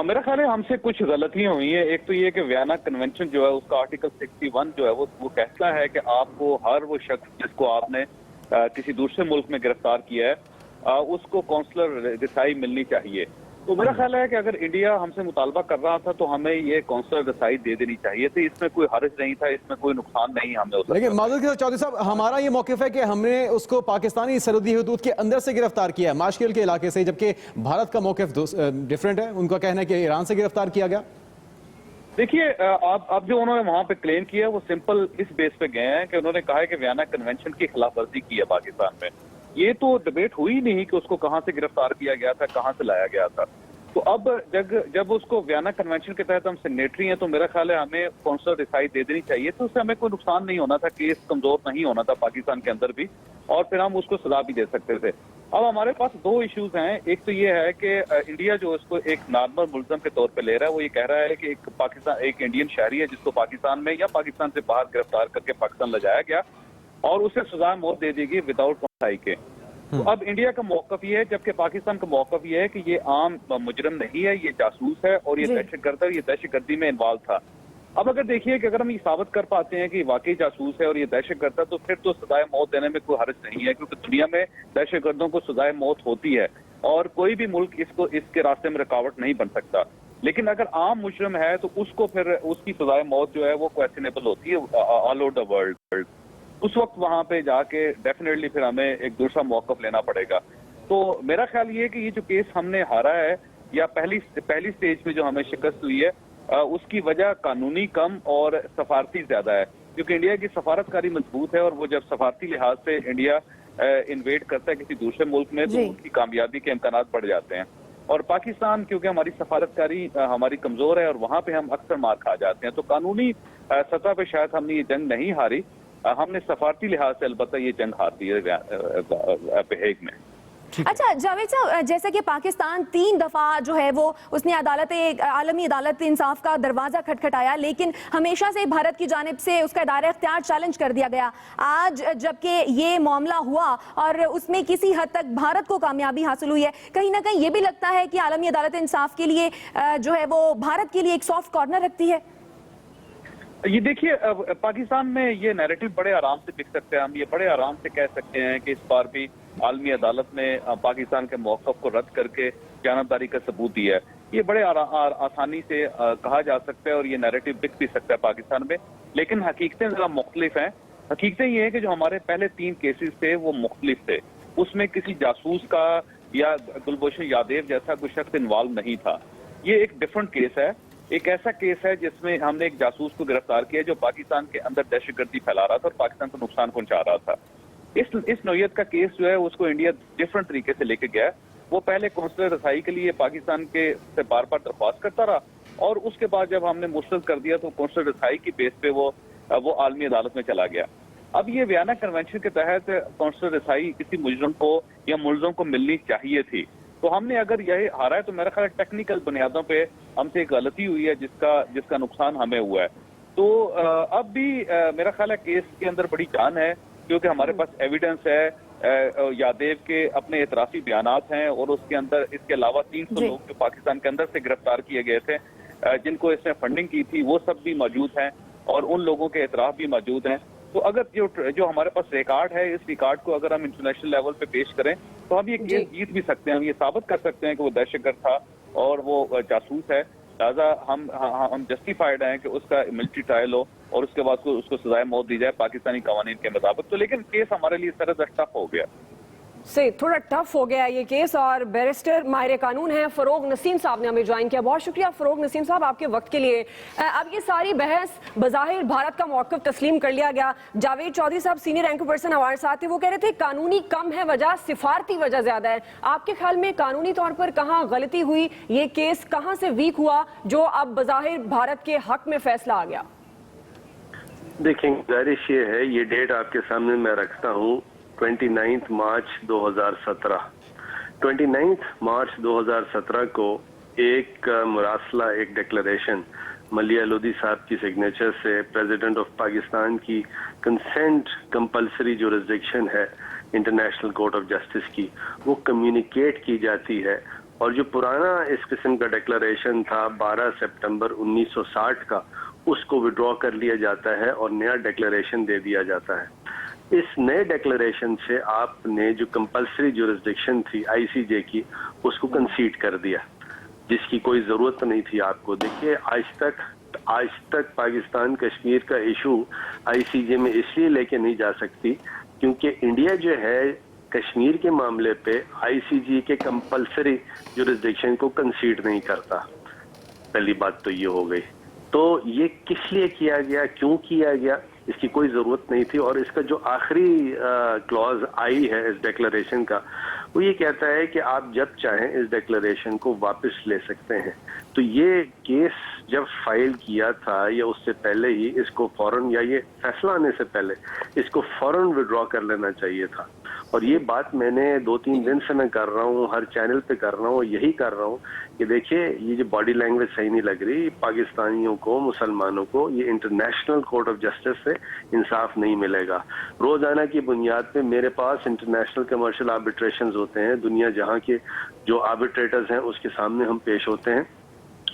मेरा ख्याल है हमसे कुछ गलतियां हुई हैं। एक तो ये कि वियना कन्वेंशन जो है उसका आर्टिकल 61 जो है वो कहता है कि आपको हर वो शख्स जिसको आपने किसी दूसरे मुल्क में गिरफ्तार किया है उसको कौंसलर रसाई मिलनी चाहिए। तो मेरा ख्याल है कि अगर इंडिया हमसे मुतालबा कर रहा था तो हमें ये कौंसलर रसाई दे देनी चाहिए थी, इसमें कोई हर्ज नहीं था, इसमें कोई नुकसान नहीं हमें होता। लेकिन माजूद के साथ चौधरी साहब, हमारा ये मौक़िफ़ है कि हमने उसको पाकिस्तानी सरहदी हदूद के अंदर से गिरफ्तार किया है, माशकिल के इलाके से, जबकि भारत का मौक़िफ़ डिफरेंट है। उनका कहना है कि ईरान से गिरफ्तार किया गया। देखिए, अब जो उन्होंने वहां पे क्लेम किया वो सिंपल इस बेस पे गए हैं कि उन्होंने कहा है कि वियना कन्वेंशन की खिलाफ वर्जी की है पाकिस्तान में। ये तो डिबेट हुई नहीं कि उसको कहां से गिरफ्तार किया गया था, कहां से लाया गया था। तो अब जब उसको वियना कन्वेंशन के तहत हम सिग्नेटरी हैं तो मेरा ख्याल है हमें कौंसलर रसाई दे देनी चाहिए, तो उससे हमें कोई नुकसान नहीं होना था, केस कमजोर नहीं होना था पाकिस्तान के अंदर भी, और फिर हम उसको सजा भी दे सकते थे। अब हमारे पास दो इश्यूज हैं। एक तो ये है कि इंडिया जो इसको एक नॉर्मल मुल्ज़म के तौर पे ले रहा है, वो ये कह रहा है कि एक इंडियन शहरी है जिसको पाकिस्तान में या पाकिस्तान से बाहर गिरफ्तार करके पाकिस्तान ले जाया गया और उसे सजा मौत दे दी गई विदाउट कॉन्साई के। तो अब इंडिया का मौकफ ये है, जबकि पाकिस्तान का मौकफ ये है कि ये आम मुजरम नहीं है, ये जासूस है और ये दहशतगर्द है, ये दहशतगर्दी में इन्वॉल्व था। अब अगर देखिए कि अगर हम ये साबित कर पाते हैं कि वाकई जासूस है और ये दहशतगर्द है, तो फिर तो सजाए मौत देने में कोई हर्ज नहीं है, क्योंकि दुनिया में दहशतगर्दों को सजाए मौत होती है और कोई भी मुल्क इसके रास्ते में रुकावट नहीं बन सकता। लेकिन अगर आम मुजरम है तो उसको फिर उसकी सजाए मौत जो है वो क्वेश्चनेबल होती है ऑल ओवर द वर्ल्ड। उस वक्त वहां पे जाके डेफिनेटली फिर हमें एक दूसरा मौकफ लेना पड़ेगा। तो मेरा ख्याल ये है कि ये जो केस हमने हारा है या पहली स्टेज में जो हमें शिकस्त हुई है, उसकी वजह कानूनी कम और सफारती ज्यादा है, क्योंकि इंडिया की सफारतकारी मजबूत है और वो जब सफारती लिहाज से इंडिया इन्वेड करता है किसी दूसरे मुल्क में तो उसकी कामयाबी के इम्कान बढ़ जाते हैं। और पाकिस्तान क्योंकि हमारी सफारतकारी हमारी कमजोर है और वहां पे हम अक्सर मार खा जाते हैं, तो कानूनी सतह पे शायद हमने ये जंग नहीं हारी, हमने सफारती लिहाज से अलबत्ता ये जंग हार दी है हेग में। अच्छा जावेद साहब, जैसा कि पाकिस्तान 3 दफा जो है वो उसने आलमी अदालत इंसाफ का दरवाजा खटखटाया, लेकिन हमेशा से भारत की जानिब से उसका दायरा इख्तियार चैलेंज कर दिया गया। आज जबकि ये मामला हुआ और उसमें किसी हद तक भारत को कामयाबी हासिल हुई है, कहीं ना कहीं ये भी लगता है कि आलमी अदालत इंसाफ के लिए जो है वो भारत के लिए एक सॉफ्ट कॉर्नर रखती है। ये देखिए, पाकिस्तान में ये नैरेटिव बड़े आराम से बिक सकते हैं। हम ये बड़े आराम से कह सकते हैं कि इस बार भी आलमी अदालत ने पाकिस्तान के मौक़िफ़ को रद्द करके जानबदारी का सबूत दिया है। ये बड़े आसानी से कहा जा सकता है और ये नैरेटिव बिक भी सकता है पाकिस्तान में, लेकिन हकीकतें ज़रा मुख्तलिफ हैं। हकीकतें ये है कि जो हमारे पहले 3 केसेस थे वो मुख्तलिफ थे। उसमें किसी जासूस का या कुलभूषण यादव जैसा कोई शख्स इन्वॉल्व नहीं था। ये एक डिफरेंट केस है। एक ऐसा केस है जिसमें हमने एक जासूस को गिरफ्तार किया जो पाकिस्तान के अंदर दहशतगर्दी फैला रहा था और पाकिस्तान को नुकसान पहुंचा रहा था। इस नौयत का केस जो है उसको इंडिया डिफरेंट तरीके से लेके गया। वो पहले कौंसलर रसाई के लिए पाकिस्तान के से बार बार दरख्वास्त करता रहा और उसके बाद जब हमने मुस्तरद कर दिया तो कौंसलर रसाई की बेस पे वो आलमी अदालत में चला गया। अब ये वियना कन्वेंशन के तहत कौंसलर रसाई किसी मुजरम को या मुलजम को मिलनी चाहिए थी। तो हमने अगर यही हारा है तो मेरा ख्याल टेक्निकल बुनियादों पे हमसे एक गलती हुई है जिसका नुकसान हमें हुआ है। तो अब भी मेरा ख्याल है केस के अंदर बड़ी जान है, क्योंकि हमारे पास एविडेंस है, यादव के अपने एतराफी बयानात हैं और उसके अंदर इसके अलावा 300 लोग जो पाकिस्तान के अंदर से गिरफ्तार किए गए थे जिनको इसने फंडिंग की थी वो सब भी मौजूद हैं और उन लोगों के एतराफ भी मौजूद हैं। तो अगर जो हमारे पास रिकॉर्ड है, इस रिकॉर्ड को अगर हम इंटरनेशनल लेवल पे पेश करें तो हम ये केस जीत भी सकते हैं। हम ये साबित कर सकते हैं कि वो दहशतगर्द था और वो जासूस है। लिहाजा हम जस्टिफाइड हैं कि उसका मिलिट्री ट्रायल हो और उसके बाद उसको सजाए मौत दी जाए पाकिस्तानी कानून के मुताबिक। तो लेकिन केस हमारे लिए सरद टफ हो गया, से थोड़ा टफ हो गया ये केस। और बैरिस्टर माहिर कानून हैं फरोग नसीम साहब ने हमें ज्वाइन किया। बहुत शुक्रिया फरोग नसीम साहब आपके वक्त के लिए। अब ये सारी बहस बज़ाहिर भारत का मौक़िफ़ तस्लीम कर लिया गया। जावेद चौधरी साहब सीनियर एंकर पर्सन हमारे साथ थे, वो कह रहे थे कानूनी कम है वजह, सिफारती वजह ज्यादा है। आपके ख्याल में कानूनी तौर पर कहाँ गलती हुई, ये केस कहाँ से वीक हुआ जो अब बज़ाहिर भारत के हक में फैसला आ गया? देखें, गुजारिश ये है, ये डेट आपके सामने मैं रखता हूँ 29 मार्च 2017। 29 मार्च 2017 को एक मुरासला, एक डिक्लेरेशन मलिया लोधी साहब की सिग्नेचर से प्रेसिडेंट ऑफ पाकिस्तान की कंसेंट कंपल्सरी जुरिसडिक्शन है इंटरनेशनल कोर्ट ऑफ जस्टिस की, वो कम्युनिकेट की जाती है। और जो पुराना इस किस्म का डिक्लेरेशन था 12 सितंबर 1960 का, उसको विड्रॉ कर लिया जाता है और नया डिक्लेरेशन दे दिया जाता है। इस नए डिक्लेरेशन से आपने जो कंपल्सरी जुरिसडिक्शन थी आईसीजे की, उसको कंसीड कर दिया, जिसकी कोई जरूरत नहीं थी आपको। देखिए, आज तक पाकिस्तान कश्मीर का इशू आईसीजे में इसलिए लेके नहीं जा सकती क्योंकि इंडिया जो है कश्मीर के मामले पे आईसीजे के कंपल्सरी जुरिसडिक्शन को कंसीड नहीं करता। पहली बात तो ये हो गई। तो ये किस लिए किया गया, क्यों किया गया, इसकी कोई जरूरत नहीं थी। और इसका जो आखिरी क्लॉज आई है इस डिक्लेरेशन का, वो ये कहता है कि आप जब चाहें इस डिक्लेरेशन को वापस ले सकते हैं। तो ये केस जब फाइल किया था या उससे पहले ही इसको फौरन, या ये फैसला आने से पहले इसको फौरन विड्रॉ कर लेना चाहिए था। और ये बात मैंने 2-3 दिन से मैं कर रहा हूँ, हर चैनल पे कर रहा हूँ, यही कर रहा हूँ कि देखिए ये जो बॉडी लैंग्वेज सही नहीं लग रही पाकिस्तानियों को, मुसलमानों को, ये इंटरनेशनल कोर्ट ऑफ जस्टिस से इंसाफ नहीं मिलेगा। रोजाना की बुनियाद पे मेरे पास इंटरनेशनल कमर्शियल आर्बिट्रेशंस होते हैं, दुनिया जहाँ के जो आर्बिट्रेटर्स हैं उसके सामने हम पेश होते हैं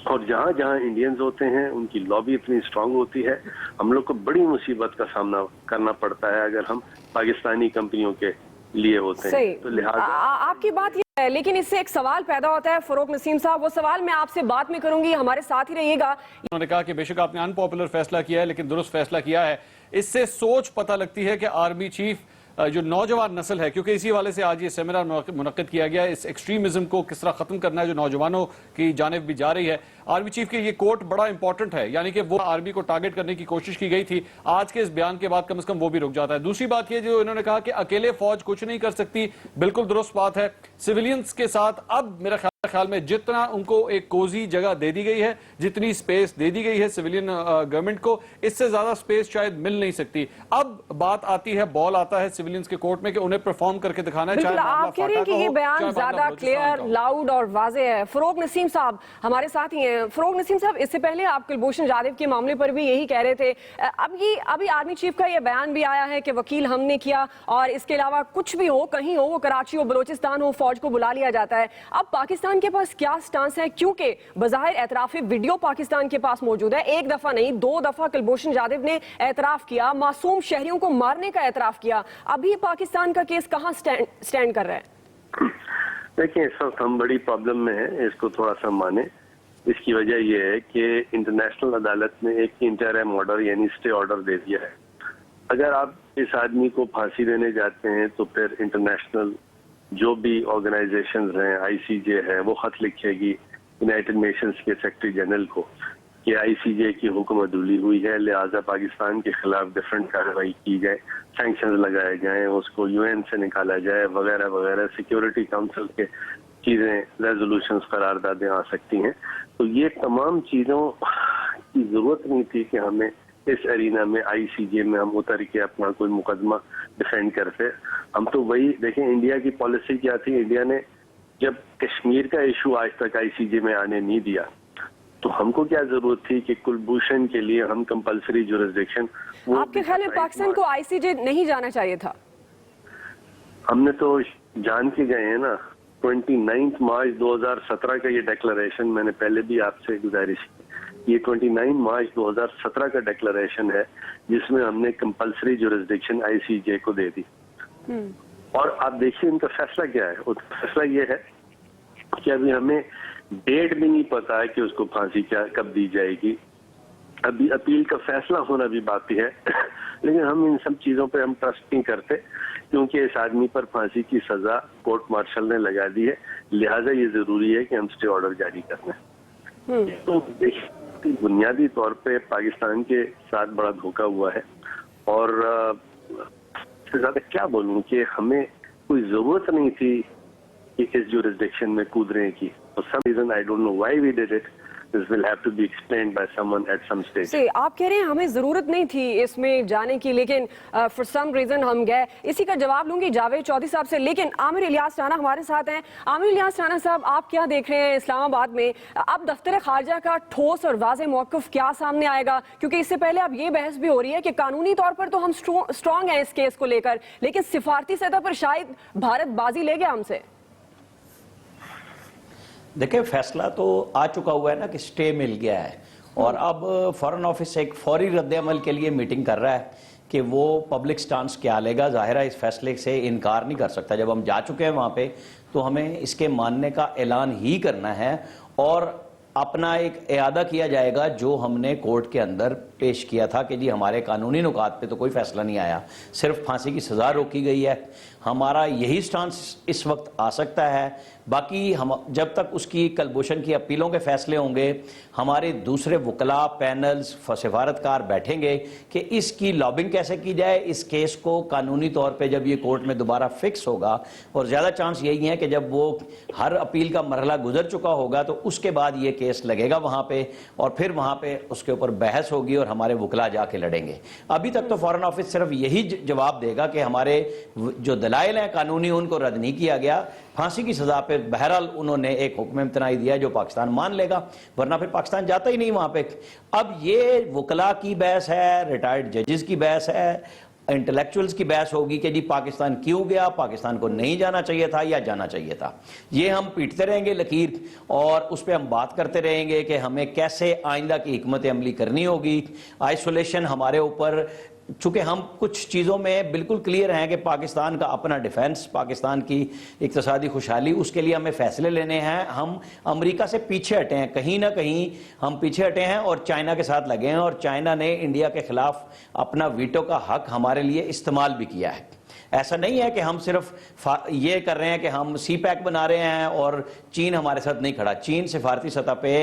और जहाँ जहाँ इंडियंस होते हैं उनकी लॉबी इतनी स्ट्रांग होती है, हम लोग को बड़ी मुसीबत का सामना करना पड़ता है अगर हम पाकिस्तानी कंपनियों के लिए होते हैं। तो लिहाजा आपकी बात ये है, लेकिन इससे एक सवाल पैदा होता है फरोग नसीम साहब, वो सवाल मैं आपसे बात में करूंगी, हमारे साथ ही रहिएगा। उन्होंने कहा कि बेशक आपने अनपॉपुलर फैसला किया है लेकिन दुरुस्त फैसला किया है। इससे सोच पता लगती है कि आर्मी चीफ जो नौजवान नस्ल है, क्योंकि इसी वाले से आज ये सेमिनार मुनक्किद किया गया है, इस एक्सट्रीमिज्म को किस तरह खत्म करना है जो नौजवानों की जानिब भी जा रही है। आर्मी चीफ के ये कोट बड़ा इंपॉर्टेंट है, यानी कि वो आर्मी को टारगेट करने की कोशिश की गई थी, आज के इस बयान के बाद कम से कम वो भी रुक जाता है। दूसरी बात ये जो इन्होंने कहा कि अकेले फौज कुछ नहीं कर सकती, बिल्कुल दुरुस्त बात है। सिविलियंस के साथ अब मेरा ख्याल में जितना उनको एक कोजी जगह दे दी गई है, जितनी स्पेस दे दी गई है सिविलियन गवर्नमेंट को, इससे ज्यादा स्पेस शायद मिल नहीं सकती। अब बात आती है, बॉल आता है सिविलियंस के कोर्ट में कि उन्हें परफॉर्म करके दिखाना है। बिल्कुल, आप कह रहे हैं कि ये बयान ज्यादा क्लियर, लाउड और वाज़ेह है। फरोग नसीम साहब हमारे साथ ही हैं। फरोग नसीम साहब, इससे पहले आप कुलभूषण जाधव के मामले पर भी यही कह रहे थे। अभी आर्मी चीफ का ये बयान भी आया है कि वकील हमने किया और इसके अलावा कुछ भी हो, कहीं हो, वो कराची हो, बलोचिस्तान हो, फौज को बुला लिया जाता है। अब पाकिस्तान के पास क्या स्टांस है? क्योंकि बज़ाहिर एतराफी वीडियो पाकिस्तान के पास मौजूद है, एक दफा नहीं 2 दफा कुलभूषण जाधव ने एतराफ किया, मासूम शहरियों को मारने का एतराफ किया। अभी पाकिस्तान का केस कहां स्टैंड कर रहा है? देखिए, इस वक्त हम बड़ी प्रॉब्लम में हैं, इसको थोड़ा सा माने। इसकी वजह यह है कि इंटरनेशनल अदालत ने एक इंटरिम ऑर्डर यानी स्टे ऑर्डर दे दिया है। अगर आप इस आदमी को फांसी देने जाते हैं तो फिर इंटरनेशनल जो भी ऑर्गेनाइजेशंस हैं, आईसीजे है, वो खत लिखेगी यूनाइटेड नेशंस के सेक्रेटरी जनरल को कि आईसीजे की हुक्म अदूली हुई है, लिहाजा पाकिस्तान के खिलाफ डिफरेंट कार्रवाई की जाए, सैंक्शंस लगाए जाएं, उसको यूएन से निकाला जाए, वगैरह वगैरह। सिक्योरिटी काउंसिल के चीजें, रेजोल्यूशंस, करारदादें आ सकती हैं। तो ये तमाम चीजों की जरूरत नहीं थी कि हमें इस एरिना में आईसीजे में हम उतर के अपना कोई मुकदमा डिफेंड करते। हम तो वही देखें, इंडिया की पॉलिसी क्या थी। इंडिया ने जब कश्मीर का इशू आज तक आईसीजे में आने नहीं दिया, तो हमको क्या जरूरत थी कि कुलभूषण के लिए हम कंपलसरी जुरिसडिक्शन। आपके ख्याल में पाकिस्तान को आईसीजे नहीं जाना चाहिए था? हमने तो जान के गए हैं ना। 29 मार्च 2017 का ये डिक्लेरेशन, मैंने पहले भी आपसे गुजारिश की, ये 29 मार्च 2017 का डिक्लेरेशन है जिसमें हमने कंपलसरी जुरिसडिक्शन आईसीजे को दे दी। और आप देखिए इनका फैसला क्या है। उसका फैसला ये है कि अभी हमें डेट भी नहीं पता है कि उसको फांसी क्या कब दी जाएगी। अभी अपील का फैसला होना भी बाकी है लेकिन हम इन सब चीजों पे हम ट्रस्ट नहीं करते, क्योंकि इस आदमी पर फांसी की सजा कोर्ट मार्शल ने लगा दी है। लिहाजा ये जरूरी है कि हम स्टे ऑर्डर जारी कर लें। तो देखिए, बुनियादी तौर पे पाकिस्तान के साथ बड़ा धोखा हुआ है। और इससे ज्यादा क्या बोलूं कि हमें कोई जरूरत नहीं थी कि इस जुरिसडिक्शन में कूदने की। For some reason, I don't know why we did it. This will have to be explained by someone at some stage. आप कह रहे हैं हमें जरूरत नहीं थी इसमें जाने की, लेकिन फॉर सम रीजन हम गए। इसी का जवाब लूंगी जावेद चौधरी साहब से, लेकिन आमिर इलियास राना हमारे साथ हैं। आमिर इलियास राना साहब, आप क्या देख रहे हैं इस्लामाबाद में? अब दफ्तर खारजा का ठोस और वाज़ेह मौक़िफ़ क्या सामने आएगा? क्योंकि इससे पहले अब ये बहस भी हो रही है कि कानूनी तौर पर तो हम स्ट्रॉन्ग हैं इस केस को लेकर, लेकिन सिफारती सतह पर शायद भारत बाजी ले गया हमसे। देखिए, फैसला तो आ चुका हुआ है ना कि स्टे मिल गया है, और अब फॉरेन ऑफिस एक फौरी रद्द-ए-अमल के लिए मीटिंग कर रहा है कि वो पब्लिक स्टांस क्या लेगा। ज़ाहिर है इस फैसले से इनकार नहीं कर सकता। जब हम जा चुके हैं वहाँ पे तो हमें इसके मानने का ऐलान ही करना है और अपना एक इयादा किया जाएगा जो हमने कोर्ट के अंदर पेश किया था कि जी हमारे कानूनी नुकात पे तो कोई फैसला नहीं आया, सिर्फ फांसी की सज़ा रोकी गई है। हमारा यही स्टांस इस वक्त आ सकता है। बाकी हम जब तक उसकी कुलभूषण की अपीलों के फैसले होंगे, हमारे दूसरे वकला पैनल्स सिफारतकार बैठेंगे कि इसकी लॉबिंग कैसे की जाए इस केस को कानूनी तौर पे। जब ये कोर्ट में दोबारा फिक्स होगा, और ज़्यादा चांस यही है कि जब वो हर अपील का मरहला गुजर चुका होगा तो उसके बाद ये केस लगेगा वहाँ पे, और फिर वहाँ पे उसके ऊपर बहस होगी और हमारे वकला जाके लड़ेंगे। अभी तक तो फॉरेन ऑफिस सिर्फ यही जवाब देगा कि हमारे जो दलाइल हैं कानूनी उनको रद्द नहीं किया गया। फांसी की सजा पे बहरहाल उन्होंने एक हुक्म इम्तनाई दिया जो पाकिस्तान मान लेगा, वरना फिर पाकिस्तान जाता ही नहीं वहां पे। अब ये वकला की बहस है, रिटायर्ड जजेस की बहस है, इंटेलेक्चुअल्स की बहस होगी कि जी पाकिस्तान क्यों गया, पाकिस्तान को नहीं जाना चाहिए था या जाना चाहिए था। ये हम पीटते रहेंगे लकीर, और उस पर हम बात करते रहेंगे कि हमें कैसे आइंदा की हिकमत अमली करनी होगी। आइसोलेशन हमारे ऊपर, चूंकि हम कुछ चीज़ों में बिल्कुल क्लियर हैं कि पाकिस्तान का अपना डिफेंस, पाकिस्तान की इक्तिसादी खुशहाली, उसके लिए हमें फैसले लेने हैं। हम अमेरिका से पीछे हटे हैं, कहीं ना कहीं हम पीछे हटे हैं और चाइना के साथ लगे हैं, और चाइना ने इंडिया के खिलाफ अपना वीटो का हक हमारे लिए इस्तेमाल भी किया है। ऐसा नहीं है कि हम सिर्फ ये कर रहे हैं कि हम सी पैक बना रहे हैं और चीन हमारे साथ नहीं खड़ा। चीन सिफारती सतह पे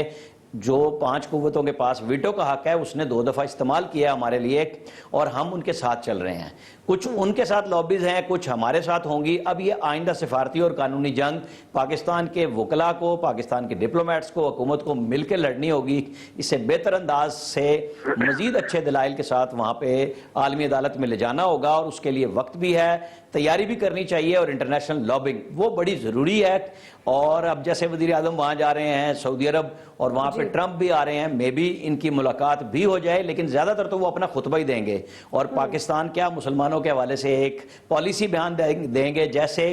जो 5 कुव्वतों के पास वीटो का हक है उसने 2 दफा इस्तेमाल किया हमारे लिए, और हम उनके साथ चल रहे हैं। कुछ उनके साथ लॉबीज हैं, कुछ हमारे साथ होंगी। अब ये आइंदा सिफारती और कानूनी जंग पाकिस्तान के वकला को, पाकिस्तान के डिप्लोमेट्स को, हुकूमत को मिलकर लड़नी होगी। इससे बेहतर अंदाज से मजीद अच्छे दलाइल के साथ वहाँ पे आलमी अदालत में ले जाना होगा, और उसके लिए वक्त भी है, तैयारी भी करनी चाहिए, और इंटरनेशनल लॉबिंग वो बड़ी ज़रूरी है। और अब जैसे वज़ीर आज़म वहाँ जा रहे हैं सऊदी अरब, और वहाँ पे ट्रंप भी आ रहे हैं, मे बी इनकी मुलाकात भी हो जाए, लेकिन ज़्यादातर तो वो अपना खुतबा ही देंगे, और पाकिस्तान क्या मुसलमानों के हवाले से एक पॉलिसी बयान देंगे, जैसे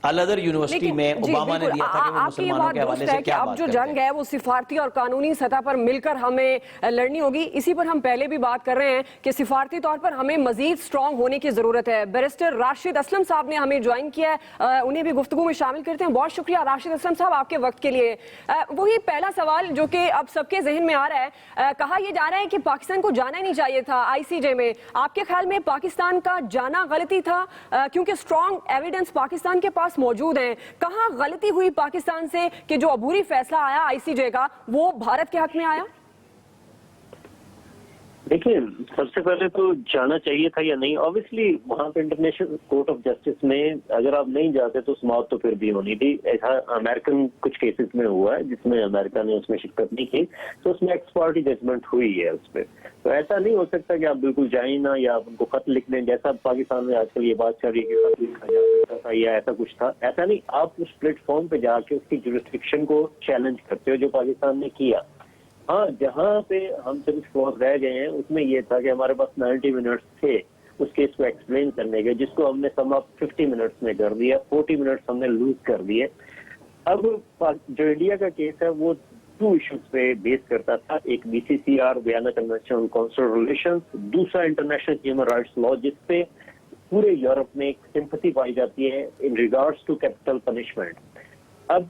अल-अज़हर यूनिवर्सिटी में ओबामा ने दिया था कि वो मुसलमानों के हवाले से क्या अब बात जो करते हैं। जंग है वो सिफारती और कानूनी सतह पर मिलकर हमें लड़नी होगी। इसी पर हम पहले भी बात कर रहे हैं कि सिफारती तौर पर हमें मजीद स्ट्रांग होने की जरूरत है। बैरिस्टर राशिद असलम साहब ने हमें ज्वाइन किया है, उन्हें भी गुफ्तगू में शामिल करते हैं। बहुत शुक्रिया राशिद असलम साहब आपके वक्त के लिए। वही पहला सवाल जो कि अब सबके जहन में आ रहा है, कहा यह जा रहा है कि पाकिस्तान को जाना ही नहीं चाहिए था ICJ में। आपके ख्याल में पाकिस्तान का जाना गलती था, क्योंकि स्ट्रांग एविडेंस पाकिस्तान के पास मौजूद है। कहाँ गलती हुई पाकिस्तान से कि जो अबूरी फैसला आया ICJ का वो भारत के हक में आया? देखिए, सबसे पहले तो जाना चाहिए था या नहीं। ऑब्वियसली वहां पे इंटरनेशनल कोर्ट ऑफ जस्टिस में अगर आप नहीं जाते तो समाअत तो फिर भी होनी थी। ऐसा अमेरिकन कुछ केसेस में हुआ है जिसमें अमेरिका ने उसमें शिरकत नहीं की, तो उसमें एक्स पार्टी जजमेंट हुई है उस पर। तो ऐसा नहीं हो सकता कि आप बिल्कुल जाए ना, या आप उनको खत लिख दें, जैसा पाकिस्तान में आजकल ये बात चल रही है कि खत लिखा जा सकता था या ऐसा कुछ था। ऐसा नहीं, आप उस प्लेटफॉर्म पे जाके उसकी जुरिस्डिक्शन को चैलेंज करते हो, जो पाकिस्तान ने किया। हाँ, जहाँ पे हमसे कुछ फ्लॉज रह गए हैं उसमें ये था कि हमारे पास 90 मिनट्स थे उस केस को एक्सप्लेन करने के, जिसको हमने सम अप 50 मिनट्स में कर दिया, 40 मिनट्स हमने लूज कर दिए। अब जो इंडिया का केस है वो 2 इश्यूज पे बेस करता था, एक BCCR Vienna convention on consular relations, दूसरा इंटरनेशनल ह्यूमन राइट्स लॉ, जिसपे पूरे यूरोप में एक सिंपैथी पाई जाती है in regards to capital punishment. अब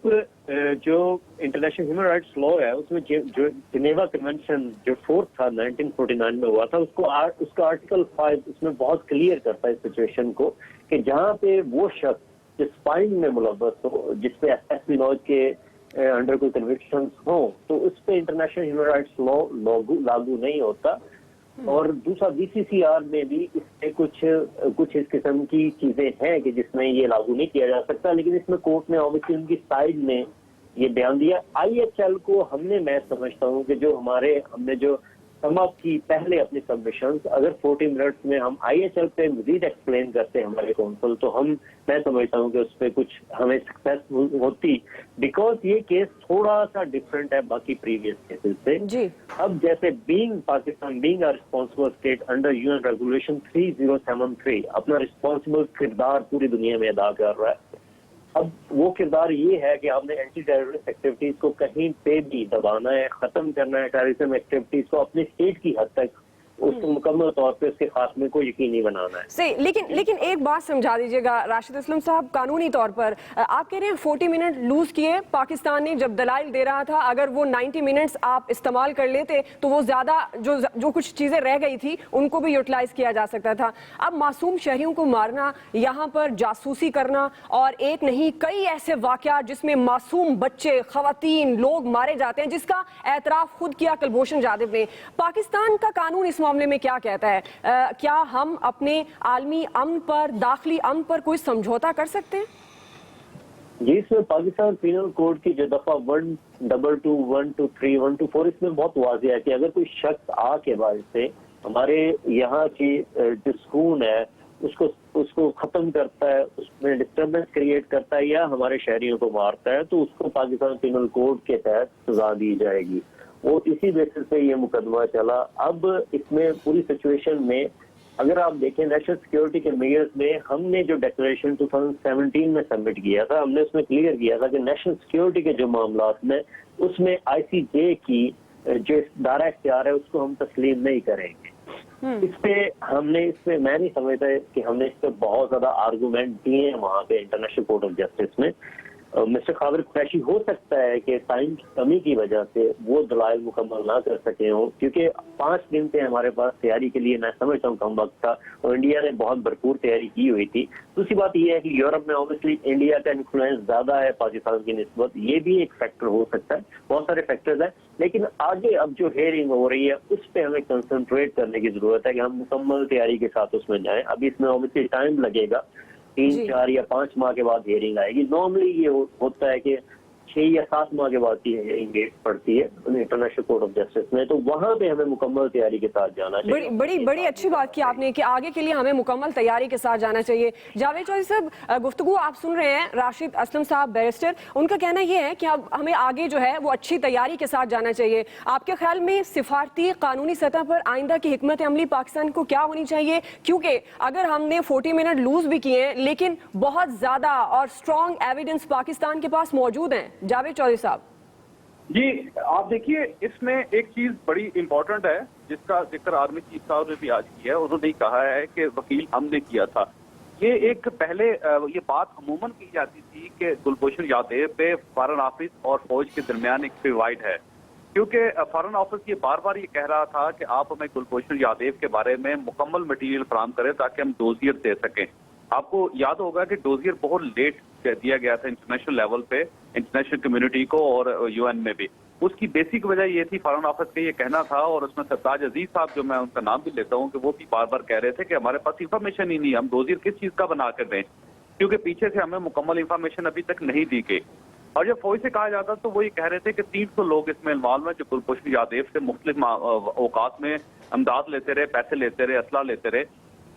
जो इंटरनेशनल ह्यूमन राइट्स लॉ है उसमें जो जिनेवा कन्वेंशन जो 4th था 1949 में हुआ था, उसका आर्टिकल 5 उसमें बहुत क्लियर करता है इस सिचुएशन को कि जहाँ पे वो शख्स जिस फाइन में मुलव्वस हो, जिसपे SSP लॉ के अंडर कोई कन्विक्शंस हो, तो उस पे इंटरनेशनल ह्यूमन राइट्स लॉ लागू नहीं होता। और दूसरा BCCR में भी इसमें कुछ इस किस्म की चीजें हैं कि जिसमें ये लागू नहीं किया जा सकता, लेकिन इसमें कोर्ट ने ऑब्वियसली उनकी साइड में ये बयान दिया। IHL को मैं समझता हूँ कि हमने जो समाप्त की पहले अपनी सबमिशंस, अगर 40 मिनट्स में हम IHL पे मजीद एक्सप्लेन करते हैं हमारे काउंसिल, तो मैं समझता हूँ कि उस पर कुछ हमें सक्सेस होती, बिकॉज ये केस थोड़ा सा डिफरेंट है बाकी प्रीवियस केसेस से जी। अब जैसे Pakistan being a responsible state under UN regulation 3073 अपना रिस्पॉन्सिबल किरदार पूरी दुनिया में अदा कर रहा है। अब वो किरदार ये है कि आपने एंटी टेररिस्ट एक्टिविटीज को कहीं पे भी दबाना है, खत्म करना है, टेररिज्म एक्टिविटीज को अपने स्टेट की हद तक उसको मुकम्मल तौर पे उसके खात्मे को यकीनी बनाना है। सही, लेकिन एक बात समझा दीजिएगा राशिद असलम साहब, कानूनी तौर पर आप कह रहे हैं 40 मिनट लूज किए पाकिस्तान ने जब दलाइल दे रहा था, अगर वो 90 मिनट्स आप इस्तेमाल कर लेते तो वो ज्यादा जो कुछ चीजें रह गई थी उनको भी यूटिलाइज किया जा सकता था। अब मासूम शहरियों को मारना, यहाँ पर जासूसी करना, और एक नहीं कई ऐसे वाकयात जिसमें मासूम बच्चे, खवातीन, लोग मारे जाते हैं, जिसका एतराफ खुद किया कुलभूषण जाधव ने। पाकिस्तान का कानून इस मामले में क्या कहता है? क्या हम अपने आलमी अमन पर, दाखिली अमन पर कोई समझौता कर सकते हैं? जी, इसमें पाकिस्तान पीनल कोड की जो दफा 122, 123, 124 इसमें बहुत वाज़ेह है कि अगर कोई शख्स आके बाद से हमारे यहाँ की जो सुकून है उसको खत्म करता है, उसमें डिस्टर्बेंस क्रिएट करता है या हमारे शहरियों को मारता है, तो उसको पाकिस्तान पीनल कोड के तहत सजा दी जाएगी। और इसी बेसिस पे ये मुकदमा चला। अब इसमें पूरी सिचुएशन में अगर आप देखें नेशनल सिक्योरिटी के मेयर्स में हमने जो डिक्लेरेशन 2017 में सबमिट किया था, हमने उसमें क्लियर किया था कि नेशनल सिक्योरिटी के जो मामलात में उसमें ICJ की जो दायरा इख्तियार है उसको हम तस्लीम नहीं करेंगे। मैं नहीं समझता कि हमने इस पे बहुत ज्यादा आर्गूमेंट दिए हैं वहां पे इंटरनेशनल कोर्ट ऑफ जस्टिस में। मिस्टर खावर कुरैशी हो सकता है कि टाइम की कमी की वजह से वो दलाइल मुकम्मल ना कर सके हों, क्योंकि 5 दिन से हमारे पास तैयारी के लिए मैं समझता हूँ कम वक्त था और इंडिया ने बहुत भरपूर तैयारी की हुई थी। दूसरी बात यह है कि यूरोप में ऑब्वियसली इंडिया का इन्फ्लुएंस ज्यादा है पाकिस्तान की निस्बत, ये भी एक फैक्टर हो सकता है, बहुत सारे फैक्टर्स हैं। लेकिन आगे अब जो हेयरिंग हो रही है उस पर हमें कंसंट्रेट करने की जरूरत है कि हम मुकम्मल तैयारी के साथ उसमें जाएं। अभी इसमें ऑब्वियसली टाइम लगेगा, 3, 4 या 5 माह के बाद हियरिंग आएगी। नॉर्मली ये होता है कि 6 या 7 माह के बाद की हियरिंग पड़ती है इंटरनेशनल कोर्ट ऑफ जस्टिस में, तो वहां पे हमें मुकम्मल तैयारी के साथ जाना चाहिए। बड़ी अच्छी बात की आपने कि आगे के लिए हमें मुकम्मल तैयारी के साथ जाना चाहिए। जावेद चौधरी साहब, गुफ्तगू आप सुन रहे हैं, राशिद असलम साहब बैरिस्टर, उनका कहना यह है कि अब हमें आगे जो है वो अच्छी तैयारी के साथ जाना चाहिए। आपके ख्याल में सिफारती कानूनी सतह पर आइंदा की हिकमत अमली पाकिस्तान को क्या होनी चाहिए? क्योंकि अगर हमने 40 मिनट लूज भी किए हैं लेकिन बहुत ज्यादा और स्ट्रॉन्ग एविडेंस पाकिस्तान के पास मौजूद है। जावेद चौधरी साहब जी, आप देखिए इसमें एक चीज बड़ी इंपॉर्टेंट है जिसका जिक्र आर्मी चीफ साहब ने भी आज किया है। उन्होंने कहा है कि वकील हमने किया था। ये एक पहले ये बात अमूमन की जाती थी कि कुलभूषण यादव पे फॉरेन ऑफिस और फौज के दरमियान एक डिवाइड है, क्योंकि फॉरेन ऑफिस ये बार बार ये कह रहा था कि आप हमें कुलभूषण यादव के बारे में मुकम्मल मटीरियल फराहम करें ताकि हम डोजियर दे सकें। आपको याद होगा कि डोजियर बहुत लेट दिया गया था इंटरनेशनल लेवल पे, इंटरनेशनल कम्युनिटी को और यूएन में भी। उसकी बेसिक वजह ये थी, फॉरेन ऑफिस का ये कहना था, और उसमें सरताज अजीज साहब, जो मैं उनका नाम भी लेता हूँ, कि वो भी बार बार कह रहे थे कि हमारे पास इंफॉर्मेशन ही नहीं, हम डोजियर किस चीज का बना कर दें, क्योंकि पीछे से हमें मुकम्मल इंफॉर्मेशन अभी तक नहीं दी गई। और जब फौज से कहा जाता तो वो ये कह रहे थे कि 300 लोग इसमें इन्वॉल्व हैं जो कुलभूषण यादव से मुख्तलिफ औकात में अमदाद लेते रहे, पैसे लेते रहे, असला लेते रहे।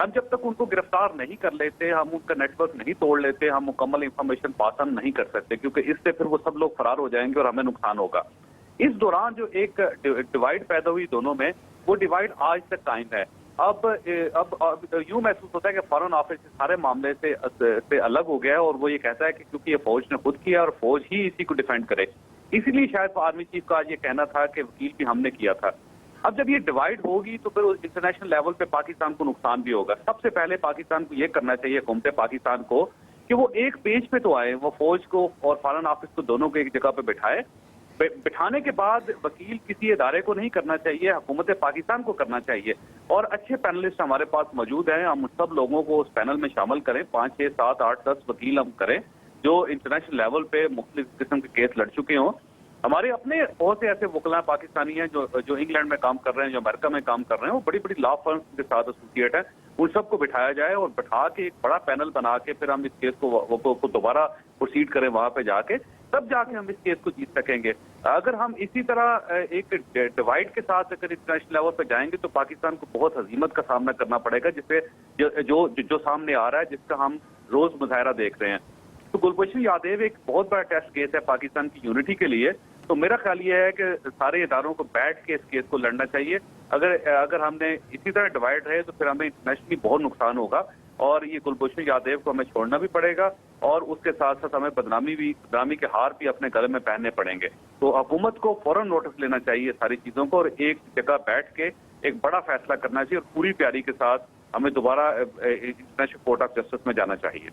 हम जब तक उनको गिरफ्तार नहीं कर लेते, हम उनका नेटवर्क नहीं तोड़ लेते, हम मुकम्मल इंफॉर्मेशन पास हम नहीं कर सकते, क्योंकि इससे फिर वो सब लोग फरार हो जाएंगे और हमें नुकसान होगा। इस दौरान जो एक डिवाइड पैदा हुई दोनों में, वो डिवाइड आज तक कायम है। अब यूं महसूस होता है कि फॉरेन ऑफिस सारे मामले से अलग हो गया है और वो ये कहता है कि क्योंकि ये फौज ने खुद किया और फौज ही इसी को डिफेंड करे, इसीलिए शायद आर्मी चीफ का आज ये कहना था कि वकील भी हमने किया था। अब जब ये डिवाइड होगी तो फिर इंटरनेशनल लेवल पे पाकिस्तान को नुकसान भी होगा। सबसे पहले पाकिस्तान को ये करना चाहिए, हुकूमत पाकिस्तान को, कि वो एक पेज पे तो आए, वो फौज को और फॉरेन ऑफिस को दोनों को एक जगह पे बिठाए। बिठाने के बाद वकील किसी इदारे को नहीं करना चाहिए, हुकूमत पाकिस्तान को करना चाहिए। और अच्छे पैनलिस्ट हमारे पास मौजूद हैं, हम सब लोगों को उस पैनल में शामिल करें, 5, 6, 7, 8, 10 वकील हम करें जो इंटरनेशनल लेवल पे मुख्तलिफ किस्म के केस लड़ चुके हों। हमारे अपने बहुत से ऐसे वकील पाकिस्तानी हैं जो इंग्लैंड में काम कर रहे हैं, जो अमेरिका में काम कर रहे हैं, वो बड़ी बड़ी लॉ फर्म्स के साथ एसोसिएट है। उन सबको बिठाया जाए और बिठा के एक बड़ा पैनल बना के फिर हम इस केस को दोबारा प्रोसीड करें वहां पे जाके, तब जाके हम इस केस को जीत सकेंगे। अगर हम इसी तरह एक डिवाइड के साथ अगर इंटरनेशनल लेवल पे जाएंगे तो पाकिस्तान को बहुत हजीमत का सामना करना पड़ेगा, जिससे जो सामने आ रहा है, जिसका हम रोज मुजाहरा देख रहे हैं। तो कुलभूषण यादव एक बहुत बड़ा टेस्ट केस है पाकिस्तान की यूनिटी के लिए। तो मेरा ख्याल ये है कि सारे इदारों को बैठ के इस केस को लड़ना चाहिए। अगर हमने इसी तरह डिवाइड रहे तो फिर हमें इंटरनेशनली बहुत नुकसान होगा और ये कुलभूषण यादव को हमें छोड़ना भी पड़ेगा और उसके साथ साथ हमें बदनामी के हार भी अपने गले में पहनने पड़ेंगे। तो हुकूमत को फौरन नोटिस लेना चाहिए सारी चीजों को और एक जगह बैठ के एक बड़ा फैसला करना चाहिए और पूरी तैयारी के साथ हमें दोबारा इंटरनेशनल कोर्ट ऑफ जस्टिस में जाना चाहिए।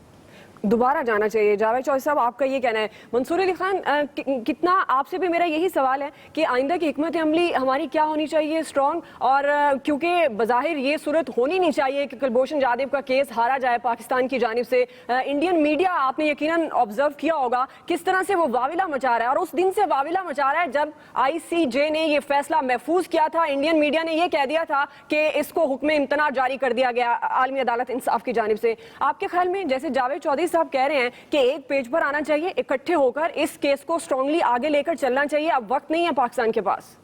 दोबारा जाना चाहिए। जावेद चौधरी साहब, आपका ये कहना है। मंसूर अली खान, कितना आपसे भी मेरा यही सवाल है कि आइंदा की हिकमत अमली हमारी क्या होनी चाहिए स्ट्रॉन्ग, और क्योंकि बज़ाहिर ये सूरत होनी नहीं चाहिए कि कुलभूषण यादव का केस हारा जाए पाकिस्तान की जानिब से। इंडियन मीडिया, आपने यकीनन ऑब्जर्व किया होगा किस तरह से वो वाविला मचा रहा है, और उस दिन से वाविला मचा रहा है जब ICJ ने ये फैसला महफूज किया था। इंडियन मीडिया ने ये कह दिया था कि इसको हुक्म इम्तना जारी कर दिया गया आलमी अदालत इंसाफ की जानिब से। आपके ख्याल में, जैसे जावेद चौधरी साहब कह रहे हैं कि एक पेज पर आना चाहिए, इकट्ठे होकर इस केस को स्ट्रांगली आगे लेकर चलना चाहिए, अब वक्त नहीं है पाकिस्तान के पास?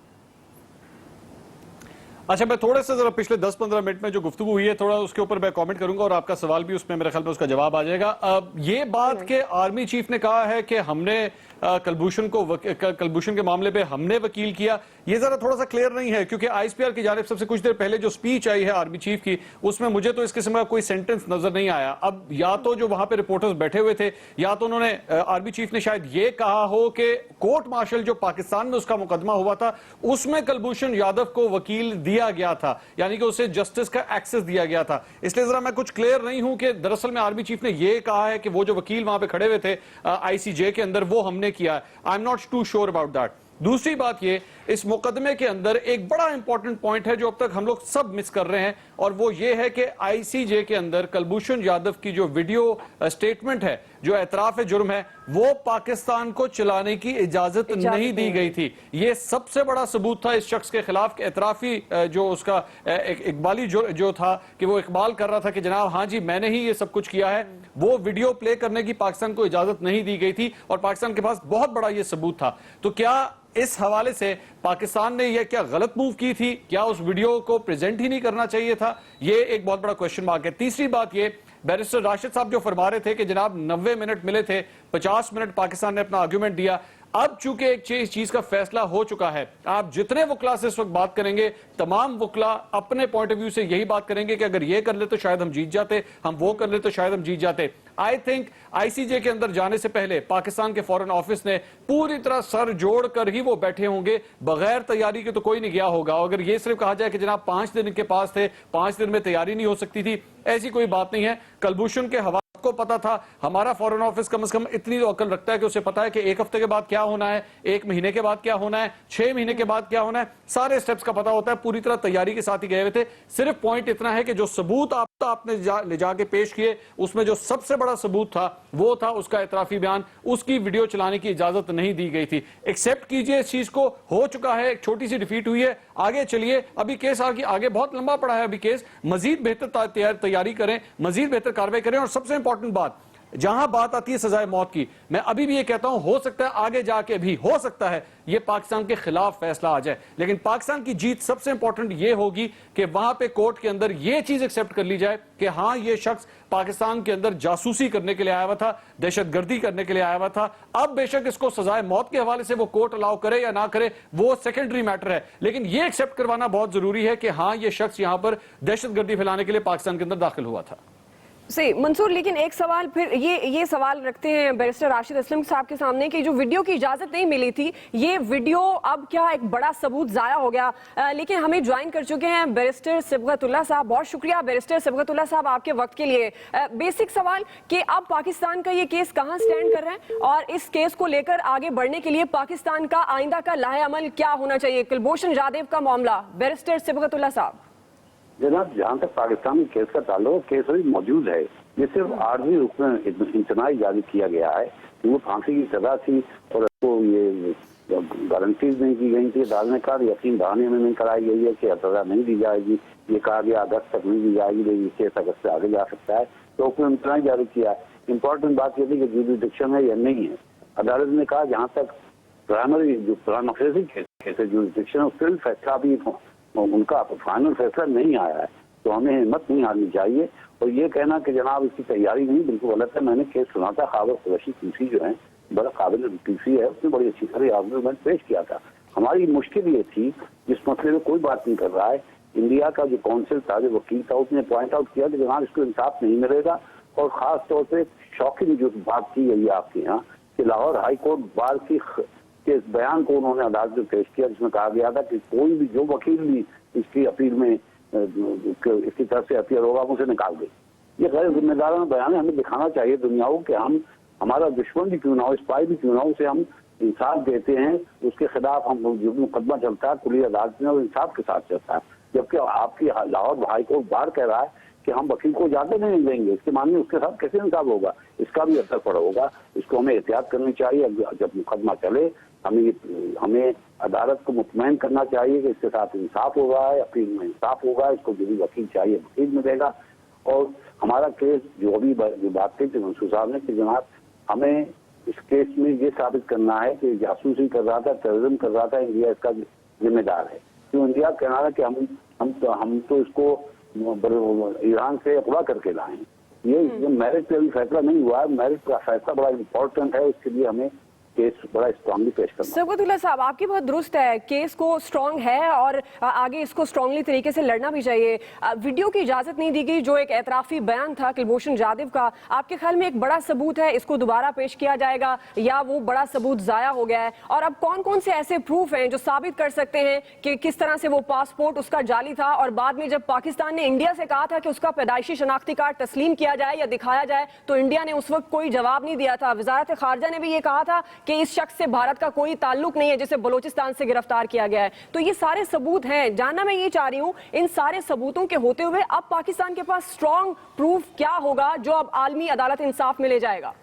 अच्छा, मैं थोड़े से जरा पिछले 10-15 मिनट में जो गुफ्तगू हुई है थोड़ा उसके ऊपर मैं कमेंट करूंगा और आपका सवाल भी उसमें मेरे ख्याल में उसका जवाब आ जाएगा। ये बात कि आर्मी चीफ ने कहा है कि हमने कलभूषण के मामले पे हमने वकील किया, ये जरा थोड़ा सा क्लियर नहीं है, क्योंकि आईएसपीआर की जानिब सबसे कुछ देर पहले जो स्पीच आई है आर्मी चीफ की, उसमें मुझे तो इस किस्म का कोई सेंटेंस नजर नहीं आया। अब या तो जो वहां पे रिपोर्टर्स बैठे हुए थे, या तो उन्होंने आर्मी चीफ ने शायद ये कहा हो कि कोर्ट मार्शल जो पाकिस्तान में उसका मुकदमा हुआ था उसमें कुलभूषण यादव को वकील दिया गया था, यानी कि उसे जस्टिस का एक्सेस दिया गया था। इसलिए जरा मैं कुछ क्लियर नहीं हूं कि दरअसल में आर्मी चीफ ने यह कहा है कि वो जो वकील वहां पे खड़े हुए थे आईसीजे के अंदर वो हमने किया है। I am not too sure about that. दूसरी बात ये, इस मुकदमे के अंदर एक बड़ा इंपॉर्टेंट पॉइंट है जो अब तक हम लोग सब मिस कर रहे हैं, और वो ये है कि आईसीजे के अंदर कुलभूषण यादव की जो वीडियो स्टेटमेंट है, जो एतराफ जुर्म है, वो पाकिस्तान को चलाने की इजाजत नहीं दी गई थी। ये सबसे बड़ा सबूत था इस शख्स के खिलाफ, एतराफी जो उसका इकबाली जो था कि वो इकबाल कर रहा था कि जनाब हाँ जी मैंने ही ये सब कुछ किया है, वो वीडियो प्ले करने की पाकिस्तान को इजाजत नहीं दी गई थी, और पाकिस्तान के पास बहुत बड़ा ये सबूत था। तो क्या इस हवाले से पाकिस्तान ने यह क्या गलत मूव की थी? क्या उस वीडियो को प्रेजेंट ही नहीं करना चाहिए था? ये एक बहुत बड़ा क्वेश्चन मार्क है। तीसरी बात ये, बैरिस्टर राशिद साहब जो फरमा रहे थे कि जनाब 90 मिनट मिले थे, 50 मिनट पाकिस्तान ने अपना आर्गुमेंट दिया। अब चूंकि एक चीज का फैसला हो चुका है, आप जितने वकला से इस वक्त बात करेंगे, तमाम वकला अपने पॉइंट ऑफ व्यू से यही बात करेंगे कि अगर ये कर ले तो शायद हम जीत जाते, हम वो कर ले तो शायद हम जीत जाते। आई थिंक आईसीजे के अंदर जाने से पहले पाकिस्तान के फॉरेन ऑफिस ने पूरी तरह सर जोड़कर ही वो बैठे होंगे, बगैर तैयारी के तो कोई नहीं गया होगा। अगर ये सिर्फ कहा जाए कि जनाब 5 दिन इनके पास थे, 5 दिन में तैयारी नहीं हो सकती थी, ऐसी कोई बात नहीं है। कुलभूषण के हवाले को पता था, हमारा फॉरेन ऑफिस कम से कम इतनी तो अकल रखता है कि उसे पता है कि 1 हफ्ते के बाद क्या होना है, 1 महीने के बाद क्या होना है, 6 महीने के बाद क्या होना है, सारे स्टेप्स का पता होता है। पूरी तरह तैयारी के साथ ही गए हुए थे। सिर्फ पॉइंट इतना है कि जो सबूत आपने ले जाके पेश किए, उसमें जो सबसे बड़ा सबूत था वो था उसका एतराफी बयान, उसकी वीडियो चलाने की इजाजत नहीं दी गई थी। एक्सेप्ट कीजिए इस चीज को, हो चुका है, एक छोटी सी डिफीट हुई है, आगे चलिए। अभी केस आगे बहुत लंबा पड़ा है, अभी केस मजीद बेहतर तैयारी करें, मजीद बेहतर कार्रवाई करें। और सबसे इंपॉर्टेंट बात, जहां बात आती है सजाए मौत की, मैं अभी भी ये कहता हूं, हो सकता है आगे जाके भी हो सकता है ये पाकिस्तान के खिलाफ फैसला आ जाए, लेकिन पाकिस्तान की जीत सबसे इंपॉर्टेंट ये होगी कि वहां पे कोर्ट के अंदर ये चीज एक्सेप्ट कर ली जाए कि हां ये शख्स पाकिस्तान के अंदर जासूसी करने के लिए आया हुआ था, दहशतगर्दी करने के लिए आया हुआ था। अब बेशक इसको सजाए मौत के हवाले से वो कोर्ट अलाउ करे या ना करे, वो सेकेंडरी मैटर है, लेकिन ये एक्सेप्ट करवाना बहुत जरूरी है कि हां ये शख्स यहां पर दहशतगर्दी फैलाने के लिए पाकिस्तान के अंदर दाखिल हुआ था। सही मंसूर, लेकिन एक सवाल फिर ये सवाल रखते हैं बैरिस्टर राशिद असलम साहब के सामने कि जो वीडियो की इजाजत नहीं मिली थी, ये वीडियो अब क्या एक बड़ा सबूत जाया हो गया। लेकिन हमें ज्वाइन कर चुके हैं बैरिस्टर सिबगतुल्लाह साहब। बहुत शुक्रिया बैरिस्टर सिबगतुल्लाह साहब आपके वक्त के लिए। बेसिक सवाल कि अब पाकिस्तान का ये केस कहाँ स्टैंड कर रहा है, और इस केस को लेकर आगे बढ़ने के लिए पाकिस्तान का आइंदा का लाहे अमल क्या होना चाहिए? कुलभूषण यादव का मामला, बैरिस्टर सिबगतुल्लाह साहब। जनाब, जहाँ तक पाकिस्तान के केस का ताल्लुक, केस अभी मौजूद है। ये सिर्फ आर्मी रुकन इम्तनाई जारी किया गया है कि वो फांसी की सजा थी और उसको ये गारंटीज नहीं की गई थी। अदालत ने कहा यकीन दहानी में नहीं कराई गई है कि सजा नहीं दी जाएगी। ये कहा गया अगस्त तक नहीं दी जाएगी, लेकिन केस अगस्त से आगे जा सकता है, तो उसने इम्तनाई जारी किया है। इम्पोर्टेंट बात यह थी कि जुरिडिक्शन है या नहीं है। अदालत ने कहा जहाँ तक प्राइमरी जो प्राइमरी केस है जुरिडिक्शन, उससे फैसला भी उनका फाइनल फैसला नहीं आया है, तो हमें हिम्मत नहीं हारनी चाहिए। और ये कहना कि जनाब इसकी तैयारी नहीं, बिल्कुल गलत है। मैंने केस सुना था, खाबर कुरैशी टीसी जो है, बड़ा काबिल टीसी है, उसने बड़ी अच्छी तरह आर्गुमेंट पेश किया था। हमारी मुश्किल ये थी, जिस मसले में कोई बात नहीं कर रहा है, इंडिया का जो काउंसिल था, जो वकील था, उसने पॉइंट आउट किया कि जनाब इसको इंसाफ नहीं मिलेगा। और खास तौर पर शौकीन जो बात की गई है आपके यहाँ कि लाहौर हाई कोर्ट बार के इस बयान को उन्होंने अदालत में पेश किया, जिसमें कहा गया था कि कोई भी जो वकील भी इसकी अपील में इसकी तरफ से अपील होगा उसे निकाल दे। ये गैर जिम्मेदाराना बयान है। हमें दिखाना चाहिए दुनिया को कि हम, हमारा दुश्मन भी क्यों ना हो, स्पाई भी क्यों ना हो, उसे हम इंसाफ देते हैं। उसके खिलाफ हम जो भी मुकदमा चलता है खुली अदालत में, वो इंसाफ के साथ चलता है। जबकि आपकी लाहौर हाई कोर्ट बार कह रहा है कि हम वकील को जाते नहीं देंगे, इसके मानने उसके साथ कैसे इंसाफ होगा, इसका भी असर पड़ा होगा। इसको हमें एहतियात करनी चाहिए। जब मुकदमा चले हमें अदालत को मुतमईन करना चाहिए कि इसके साथ इंसाफ हो रहा है, अपील में इंसाफ होगा, इसको जो भी वकील चाहिए वकील मिलेगा। और हमारा केस जो अभी जो बात कही थी मंसूर साहब ने कि जनाब हमें इस केस में ये साबित करना है कि जासूसी कर रहा था, टेररिज्म कर रहा था, इंडिया इसका जिम्मेदार है। तो इंडिया कहना है कि हम तो इसको ईरान से अगवा करके लाए। ये मेरिट पे अभी फैसला नहीं हुआ है। मेरिट का फैसला बड़ा इम्पोर्टेंट है, उसके लिए हमें केस बड़ा स्ट्रांगली पेश करना। सबकतुल्ला साहब, आपकी बात दुरुस्त है, केस को स्ट्रांग है और आगे इसको स्ट्रांगली तरीके से लड़ना भी चाहिए। वीडियो की इजाजत नहीं दी गई, जो एक एतराफी बयान था कुलभूषण जाधव का, आपके ख्याल में एक बड़ा सबूत है, इसको दोबारा पेश किया जाएगा या वो बड़ा सबूत जाया हो गया है? और अब कौन कौन से ऐसे प्रूफ हैं जो साबित कर सकते हैं कि किस तरह से वो पासपोर्ट उसका जाली था, और बाद में जब पाकिस्तान ने इंडिया से कहा था कि उसका पैदाइशी शनाख्ती कार्ड तस्लीम किया जाए या दिखाया जाए, तो इंडिया ने उस वक्त कोई जवाब नहीं दिया था। वजारत खारजा ने भी ये कहा था कि इस शख्स से भारत का कोई ताल्लुक नहीं है जिसे बलूचिस्तान से गिरफ्तार किया गया है। तो ये सारे सबूत हैं। जानना मैं ये चाह रही हूँ, इन सारे सबूतों के होते हुए अब पाकिस्तान के पास स्ट्रॉन्ग प्रूफ क्या होगा जो अब आलमी अदालत इंसाफ में ले जाएगा?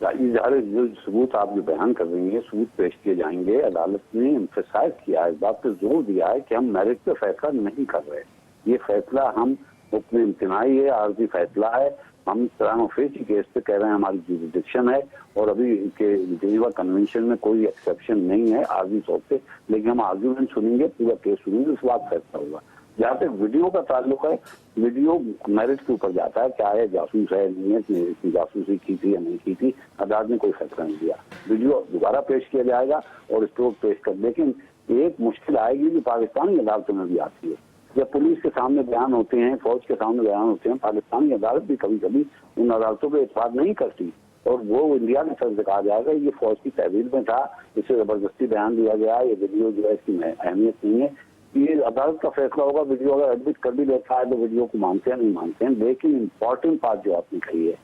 जो सबूत आप जो बयान कर रही हैं, सबूत पेश किए जाएंगे। अदालत ने एम्फेसाइज किया है, इस बात पर जोर दिया है कि हम मेरिट पे फैसला नहीं कर रहे। ये फैसला हम अपने इम्तिनाई है, आर्जी फैसला है। हम प्राइम-फेसी केस पे कह रहे हैं हमारी जुरिडिक्शन है, और अभी के जेनेवा कन्वेंशन में कोई एक्सेप्शन नहीं है आर्जी तौर पे। लेकिन हम आर्ग्यूमेंट सुनेंगे, पूरा केस सुनेंगे, उसके बाद फैसला होगा। जहाँ तक वीडियो का ताल्लुक है, वीडियो मेरिट के ऊपर जाता है, क्या है, जासूस है नहीं है, इसने जासूसी की थी या नहीं की थी। अदालत ने कोई फैसला नहीं दिया। वीडियो दोबारा पेश किया जाएगा और स्टोर पेश कर। लेकिन एक मुश्किल आएगी जो पाकिस्तानी अदालतों में भी आती है, जब पुलिस के सामने बयान होते हैं, फौज के सामने बयान होते हैं, पाकिस्तानी अदालत भी कभी कभी उन अदालतों पर एतबार नहीं करती, और वो इंडिया की तरफ से कहा जाएगा ये फौज की तहवील में था, इसे जबरदस्ती बयान दिया गया, ये वीडियो जो है इसकी अहमियत नहीं है। ये अदालत का फैसला होगा। वीडियो अगर एडमिट कर भी लेता है तो वीडियो को मानते हैं नहीं मानते हैं। लेकिन इम्पोर्टेंट बात जो आपने कही है,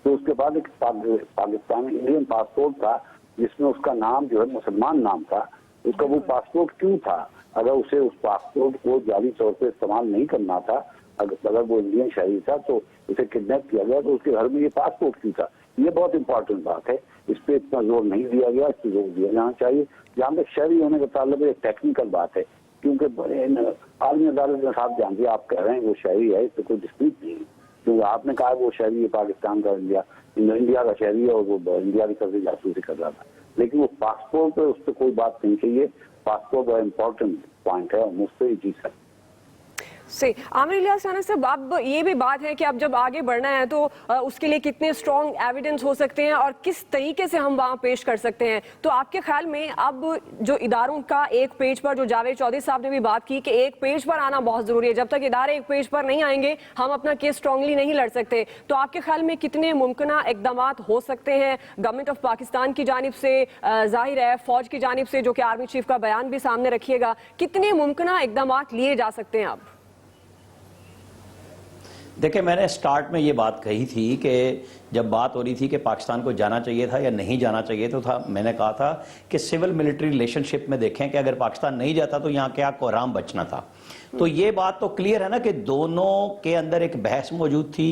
तो उसके बाद एक पाकिस्तान इंडियन पासपोर्ट था जिसमें उसका नाम जो है मुसलमान नाम था। उसका वो पासपोर्ट क्यों था? अगर उसे उस पासपोर्ट को जाली तौर पर इस्तेमाल नहीं करना था, अगर वो इंडियन शहरी था तो उसे किडनैप किया गया, तो उसके घर में ये पासपोर्ट क्यों था? ये बहुत इंपॉर्टेंट बात है। इस पर इतना जोर नहीं दिया गया, इस पर जोर दिया जाना चाहिए। जहाँ तक शहरी होने का ताल्लुक है, टेक्निकल बात है, क्योंकि आलमी अदालत में साहब जानते आप कह रहे हैं वो शहरी है, इस पर कोई डिस्प्यूट नहीं है। क्योंकि आपने कहा वो शहरी है पाकिस्तान का, इंडिया का शहरी है, और वो इंडिया की तरफ से जासूसी कर रहा था। लेकिन वो पासपोर्ट पर उस पर कोई बात नहीं चाहिए। पासपोर्ट बड़ा इंपॉर्टेंट पॉइंट है, मुझसे ही जीत सकते से आमिर इलियास राना साहब, अब ये भी बात है कि अब जब आगे बढ़ना है तो उसके लिए कितने स्ट्रॉन्ग एविडेंस हो सकते हैं और किस तरीके से हम वहाँ पेश कर सकते हैं। तो आपके ख्याल में अब जो इदारों का एक पेज पर, जो जावेद चौधरी साहब ने भी बात की कि एक पेज पर आना बहुत जरूरी है, जब तक इदारे एक पेज पर नहीं आएंगे हम अपना केस स्ट्रांगली नहीं लड़ सकते। तो आपके ख्याल में कितने मुमकिन इकदाम हो सकते हैं गवर्नमेंट ऑफ पाकिस्तान की जानिब से, जाहिर है फौज की जानिब से, जो कि आर्मी चीफ का बयान भी सामने रखिएगा, कितने मुमकिन इकदाम लिए जा सकते हैं? अब देखिए, मैंने स्टार्ट में ये बात कही थी कि जब बात हो रही थी कि पाकिस्तान को जाना चाहिए था या नहीं जाना चाहिए, तो मैंने कहा था कि सिविल मिलिट्री रिलेशनशिप में देखें कि अगर पाकिस्तान नहीं जाता तो यहाँ क्या कोहराम बचना था। तो ये बात तो क्लियर है ना कि दोनों के अंदर एक बहस मौजूद थी।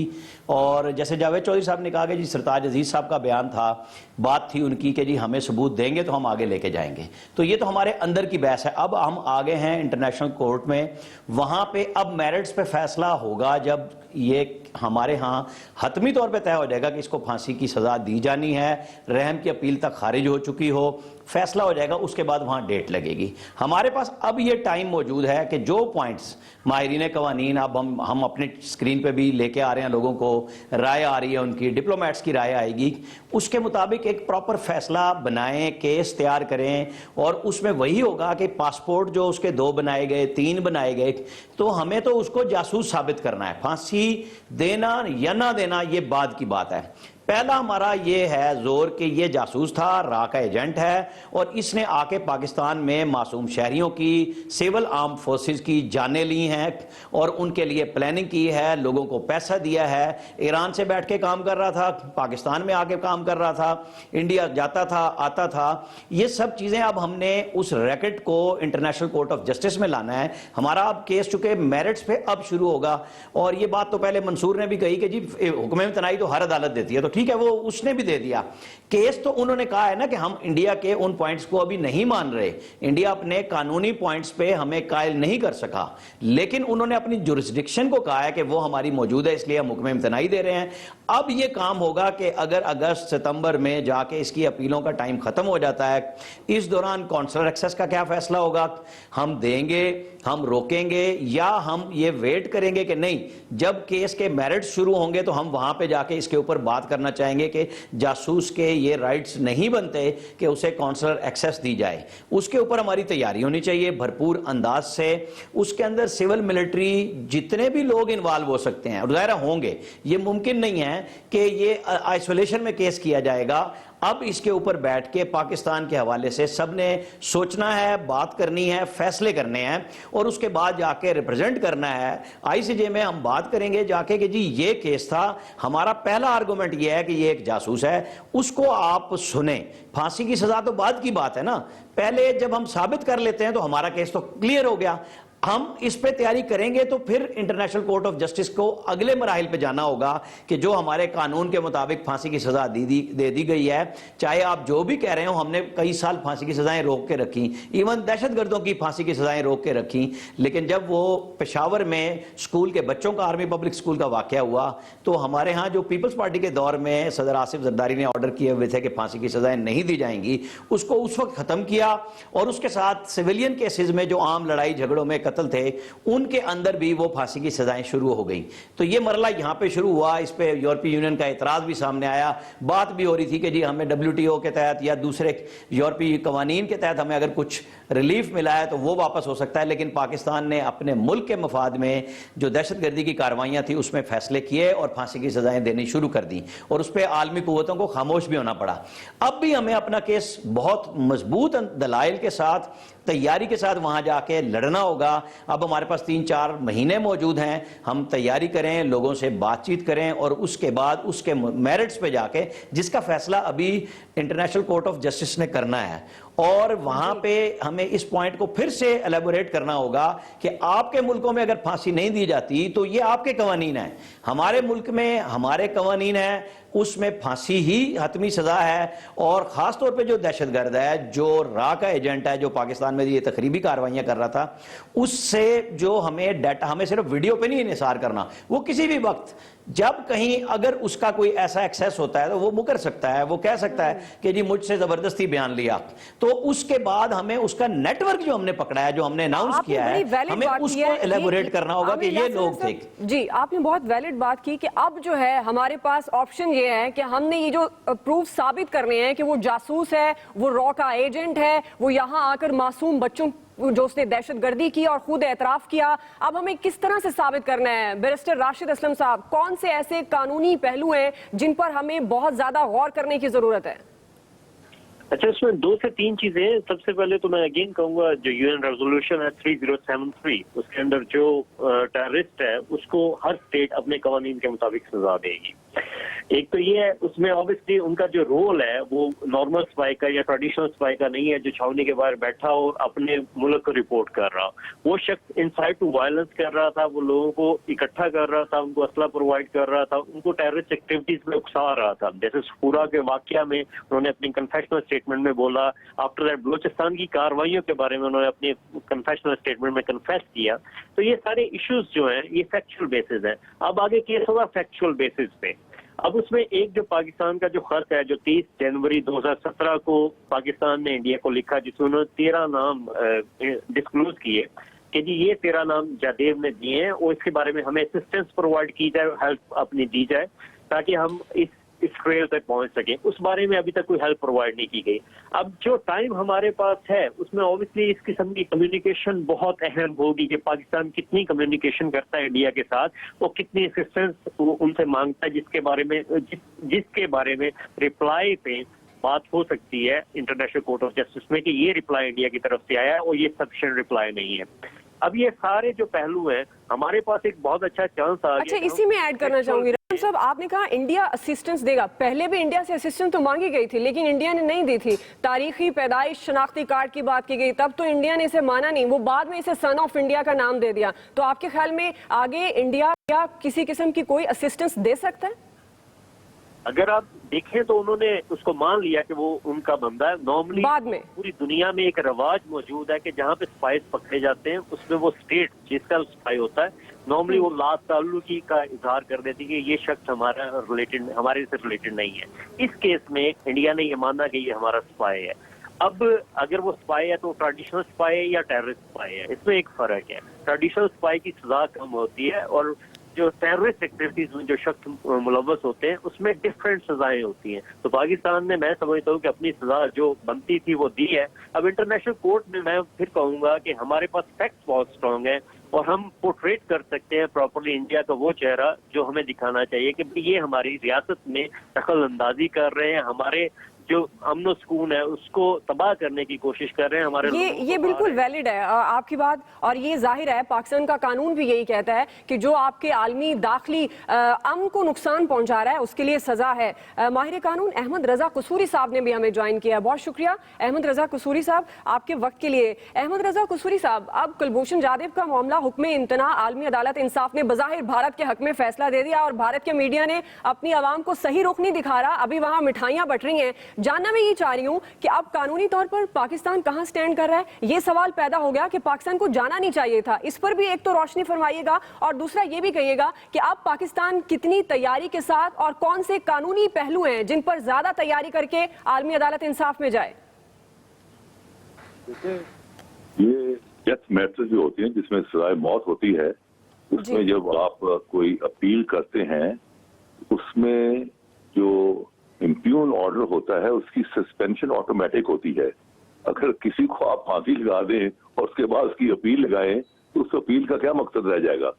और जैसे जावेद चौधरी साहब ने कहा कि जी सरताज अजीज साहब का बयान था, बात थी उनकी कि जी हमें सबूत देंगे तो हम आगे लेके जाएंगे। तो ये तो हमारे अंदर की बहस है। अब हम आगे हैं इंटरनेशनल कोर्ट में, वहां पे अब मेरिट्स पे फैसला होगा जब ये हमारे यहाँ हतमी तौर पे तय हो जाएगा कि इसको फांसी की सजा दी जानी है, रहम की अपील तक खारिज हो चुकी हो, फैसला हो जाएगा, उसके बाद वहां डेट लगेगी। हमारे पास अब ये टाइम मौजूद है कि जो पॉइंट्स माहिरीन कवानीन, अब हम अपने स्क्रीन पे भी लेके आ रहे हैं, लोगों को राय आ रही है, उनकी डिप्लोमेट्स की राय आएगी, उसके मुताबिक एक प्रॉपर फैसला बनाएं, केस तैयार करें। और उसमें वही होगा कि पासपोर्ट जो उसके 2 बनाए गए, 3 बनाए गए, तो हमें तो उसको जासूस साबित करना है। फांसी देना या ना देना ये बाद की बात है। पहला हमारा ये है जोर कि ये जासूस था, रा का एजेंट है, और इसने आके पाकिस्तान में मासूम शहरियों की, सिविल आर्म फोर्सेस की जानें ली हैं और उनके लिए प्लानिंग की है, लोगों को पैसा दिया है। ईरान से बैठ के काम कर रहा था, पाकिस्तान में आके काम कर रहा था, इंडिया जाता था, आता था। ये सब चीजें अब हमने उस रैकेट को इंटरनेशनल कोर्ट ऑफ जस्टिस में लाना है। हमारा अब केस चुके मेरिट्स पे अब शुरू होगा। और ये बात तो पहले मंसूर ने भी कही कि जी हुक्म तनाई तो हर अदालत देती है, तो ठीक है, वो उसने भी दे दिया। केस तो उन्होंने कहा है ना कि हम इंडिया के उन पॉइंट्स को अभी नहीं मान रहे, इंडिया अपने कानूनी पॉइंट्स पे हमें कायल नहीं कर सका, लेकिन उन्होंने अपनी जुरिस्डिक्शन को कहा है कि वो हमारी मौजूद है, इसलिए हम हुक्म इम्तनाई दे रहे हैं। अब ये काम होगा कि अगर अगस्त सितंबर में जाके इसकी अपीलों का टाइम खत्म हो जाता है, इस दौरान कौंसलर एक्सेस का क्या फैसला होगा, हम देंगे, हम रोकेंगे, या हम ये वेट करेंगे कि नहीं, जब केस के मेरिट्स शुरू होंगे तो हम वहां पे जाके इसके ऊपर बात करना करना चाहेंगे कि जासूस के ये राइट्स नहीं बनते कि उसे काउंसलर एक्सेस दी जाए। उसके ऊपर हमारी तैयारी होनी चाहिए भरपूर अंदाज से। उसके अंदर सिविल मिलिट्री जितने भी लोग इन्वॉल्व हो सकते हैं, और ज़ाहिर होंगे, ये मुमकिन नहीं है कि ये आइसोलेशन में केस किया जाएगा। अब इसके ऊपर बैठ के पाकिस्तान के हवाले से सबने सोचना है, बात करनी है, फैसले करने हैं और उसके बाद जाके रिप्रेजेंट करना है। आईसीजे में हम बात करेंगे जाके कि जी ये केस था, हमारा पहला आर्गुमेंट ये है कि ये एक जासूस है, उसको आप सुने। फांसी की सजा तो बाद की बात है ना, पहले जब हम साबित कर लेते हैं तो हमारा केस तो क्लियर हो गया। हम इस पे तैयारी करेंगे तो फिर इंटरनेशनल कोर्ट ऑफ जस्टिस को अगले मराहिल पे जाना होगा कि जो हमारे कानून के मुताबिक फांसी की सजा दे दी गई है। चाहे आप जो भी कह रहे हो, हमने कई साल फांसी की सजाएं रोक के रखी, इवन दहशतगर्दों की फांसी की सजाएं रोक के रखी, लेकिन जब वो पेशावर में स्कूल के बच्चों का, आर्मी पब्लिक स्कूल का वाकया हुआ, तो हमारे यहाँ जो पीपल्स पार्टी के दौर में सदर आसिफ जरदारी ने ऑर्डर किए हुए थे कि फांसी की सजाएं नहीं दी जाएंगी, उसको उस वक्त खत्म किया। और उसके साथ सिविलियन केसेस में जो आम लड़ाई झगड़ों में कत्ल थे, उनके अंदर भी वो फांसी की सजाएं शुरू हो गई। तो ये मरला यहां पे शुरू हुआ। इस पे यूरोपीय यूनियन का एतराज भी सामने आया। बात भी हो रही थी कि जी हमें WTO के तहत या दूसरे यूरोपीय कवानीन के तहत हमें अगर कुछ रिलीफ मिला है तो वो वापस हो सकता है। लेकिन पाकिस्तान ने अपने मुल्क के मफाद में जो दहशतगर्दी की कार्रवाइयां थी उसमें फैसले किए और फांसी की सजाएं देनी शुरू कर दी, और उस पर आलमी कुव्वतों को खामोश भी होना पड़ा। अब भी हमें अपना केस बहुत मजबूत दलाइल के साथ, तैयारी के साथ वहां जाके लड़ना होगा। अब हमारे पास 3-4 महीने मौजूद हैं, हम तैयारी करें, लोगों से बातचीत करें और उसके बाद उसके मेरिट्स पे जाके, जिसका फैसला अभी इंटरनेशनल कोर्ट ऑफ जस्टिस ने करना है, और वहां पे हमें इस पॉइंट को फिर से एलेबोरेट करना होगा कि आपके मुल्कों में अगर फांसी नहीं दी जाती तो ये आपके कवानीन है, हमारे मुल्क में हमारे कवानीन है, उसमें फांसी ही हतमी सजा है। और खास तौर पे जो दहशतगर्द है, जो रा का एजेंट है, जो पाकिस्तान में ये तकरीबी कार्रवाइयां कर रहा था, उससे जो हमें डाटा, हमें सिर्फ वीडियो पे नहीं इन्हिसार करना, वो किसी भी वक्त जब कहीं अगर उसका कोई ऐसा एक्सेस होता है तो वो मुकर सकता है, वो कह सकता है कि जी मुझसे जबरदस्ती बयान लिया। तो उसके बाद हमें उसका नेटवर्क जो हमने पकड़ा है, जो हमने अनाउंस किया है, हमें उसको एलेबोरेट करना होगा कि ये लोग थे। जी, आपने बहुत वैलिड बात की कि अब जो है हमारे पास ऑप्शन ये है कि हमने ये जो प्रूफ साबित करने हैं कि वो जासूस है, वो रॉ का एजेंट है, वो यहाँ आकर मासूम बच्चों जो उसने दहशतगर्दी की और खुद एतराफ किया, अब हमें किस तरह से साबित करना है? बैरिस्टर राशिद असलम साहब, कौन से ऐसे कानूनी पहलू हैं जिन पर हमें बहुत ज्यादा गौर करने की जरूरत है? अच्छा, इसमें 2 से 3 चीजें। सबसे पहले तो मैं अगेन कहूंगा, जो यूएन रेजोल्यूशन है 3073, उसके अंदर जो टेररिस्ट है उसको हर स्टेट अपने कवानीन के मुताबिक सजा देगी। एक तो ये है, उसमें ऑब्वियसली उनका जो रोल है वो नॉर्मल स्पाई का या ट्रेडिशनल स्पाई का नहीं है, जो छावनी के बाहर बैठा और अपने मुल्क को रिपोर्ट कर रहा। वो शख्स इंसाइट टू वायलेंस कर रहा था, वो लोगों को इकट्ठा कर रहा था, उनको असला प्रोवाइड कर रहा था, उनको टेररिस्ट एक्टिविटीज में उकसा रहा था। जैसे सफूरा के वाकया में उन्होंने अपनी कन्फेशनल स्टेटमेंट में बोला, आफ्टर दैट बलोचिस्तान की कार्रवाइयों के बारे में उन्होंने अपनी कन्फेशनल स्टेटमेंट में कन्फेस किया। तो ये सारे इश्यूज जो हैं ये फैक्चुअल बेसिस है। अब आगे केस होगा फैक्चुअल बेसिस पे। अब उसमें एक जो पाकिस्तान का जो खत है, जो 30 जनवरी 2017 को पाकिस्तान ने इंडिया को लिखा, जिसमें उन्होंने 13 नाम डिस्क्लोज किए कि जी ये 13 नाम जादेव ने दिए हैं और इसके बारे में हमें असिस्टेंस प्रोवाइड की जाए, हेल्प अपनी दी जाए, ताकि हम इस ट्रेल तक पहुंच सके। उस बारे में अभी तक कोई हेल्प प्रोवाइड नहीं की गई। अब जो टाइम हमारे पास है उसमें ऑब्वियसली इस किस्म की कम्युनिकेशन बहुत अहम होगी कि पाकिस्तान कितनी कम्युनिकेशन करता है इंडिया के साथ, वो कितनी असिस्टेंस उनसे मांगता है, जिसके बारे में रिप्लाई पे बात हो सकती है इंटरनेशनल कोर्ट ऑफ जस्टिस में कि ये रिप्लाई इंडिया की तरफ से आया है और ये सफिशिएंट रिप्लाई नहीं है। अब ये सारे जो पहलू हैं, हमारे पास एक बहुत अच्छा चांस आ गया। अच्छा, इसी में ऐड करना चाहूंगी राम साहब, आपने कहा इंडिया असिस्टेंस देगा। पहले भी इंडिया से असिस्टेंस तो मांगी गई थी लेकिन इंडिया ने नहीं दी थी। तारीखी पैदाइश शनाख्ती कार्ड की बात की गई, तब तो इंडिया ने इसे माना नहीं, वो बाद में इसे सन ऑफ इंडिया का नाम दे दिया। तो आपके ख्याल में आगे इंडिया क्या किसी किस्म की कोई असिस्टेंस दे सकता है? अगर आप देखें तो उन्होंने उसको मान लिया कि वो उनका बंदा है। नॉर्मली बाद में पूरी दुनिया में एक रवाज मौजूद है कि जहाँ पे स्पाइस पकड़े जाते हैं उसमें वो स्टेट जिसका स्पाई होता है, नॉर्मली वो लास्ट ताल्लुकी का इजहार कर देती है कि ये शख्स हमारे से रिलेटेड नहीं है। इस केस में इंडिया ने ये माना कि ये हमारा स्पाई है। अब अगर वो स्पाई है तो ट्रेडिशनल स्पाई है या टेररिस्ट स्पाई है, इसमें एक फर्क है। ट्रेडिशनल स्पाई की सजा कम होती है और जो टेररिस्ट एक्टिविटीज में जो शख्स मुलव्वस होते हैं उसमें डिफरेंट सजाएं होती हैं। तो पाकिस्तान ने, मैं समझता हूँ कि अपनी सजा जो बनती थी वो दी है। अब इंटरनेशनल कोर्ट में मैं फिर कहूंगा कि हमारे पास फैक्ट्स बहुत स्ट्रांग है और हम पोर्ट्रेट कर सकते हैं प्रॉपरली इंडिया का वो चेहरा जो हमें दिखाना चाहिए कि ये हमारी रियासत में दखल अंदाजी कर रहे हैं, हमारे जो अमन सुकून है उसको तबाह करने की कोशिश कर रहे हैं। हमारे ये बिल्कुल वैलिड है आपकी बात, और ये जाहिर है पाकिस्तान का कानून भी यही कहता है कि जो आपके आलमी दाखिली अमन को नुकसान पहुंचा रहा है उसके लिए सजा है। माहिर कानून अहमद रजा कसूरी साहब ने भी हमें ज्वाइन किया। बहुत शुक्रिया अहमद रजा कसूरी साहब आपके वक्त के लिए। अहमद रजा कसूरी साहब, अब कुलभूषण जाधव का मामला हुक्म इंतना आलमी अदालत इंसाफ ने बज़ाहिर भारत के हक में फैसला दे दिया और भारत के मीडिया ने अपनी आवाम को सही रुख नहीं दिखा रहा, अभी वहां मिठाइयां बट रही हैं। जानना मैं ये चाह रही हूं कि अब कानूनी तौर पर पाकिस्तान कहां स्टैंड कर रहा है। ये सवाल पैदा हो गया कि पाकिस्तान को जाना नहीं चाहिए था, इस पर भी एक तो रोशनी फरमाइएगा और दूसरा ये भी कहिएगा कि अब पाकिस्तान कितनी तैयारी के साथ और कौन से कानूनी पहलू हैं जिन पर ज्यादा तैयारी करके आलमी अदालत इंसाफ में जाए। ये डेथ मैटर जो होती है जिसमें सजाए मौत होती है, उसमें जब आप कोई अपील करते हैं उसमें जो इम्प्यून ऑर्डर होता है उसकी सस्पेंशन ऑटोमेटिक होती है। अगर किसी को आप फांसी लगा दें और उसके बाद उसकी अपील लगाएं तो उस अपील का क्या मकसद रह जाएगा।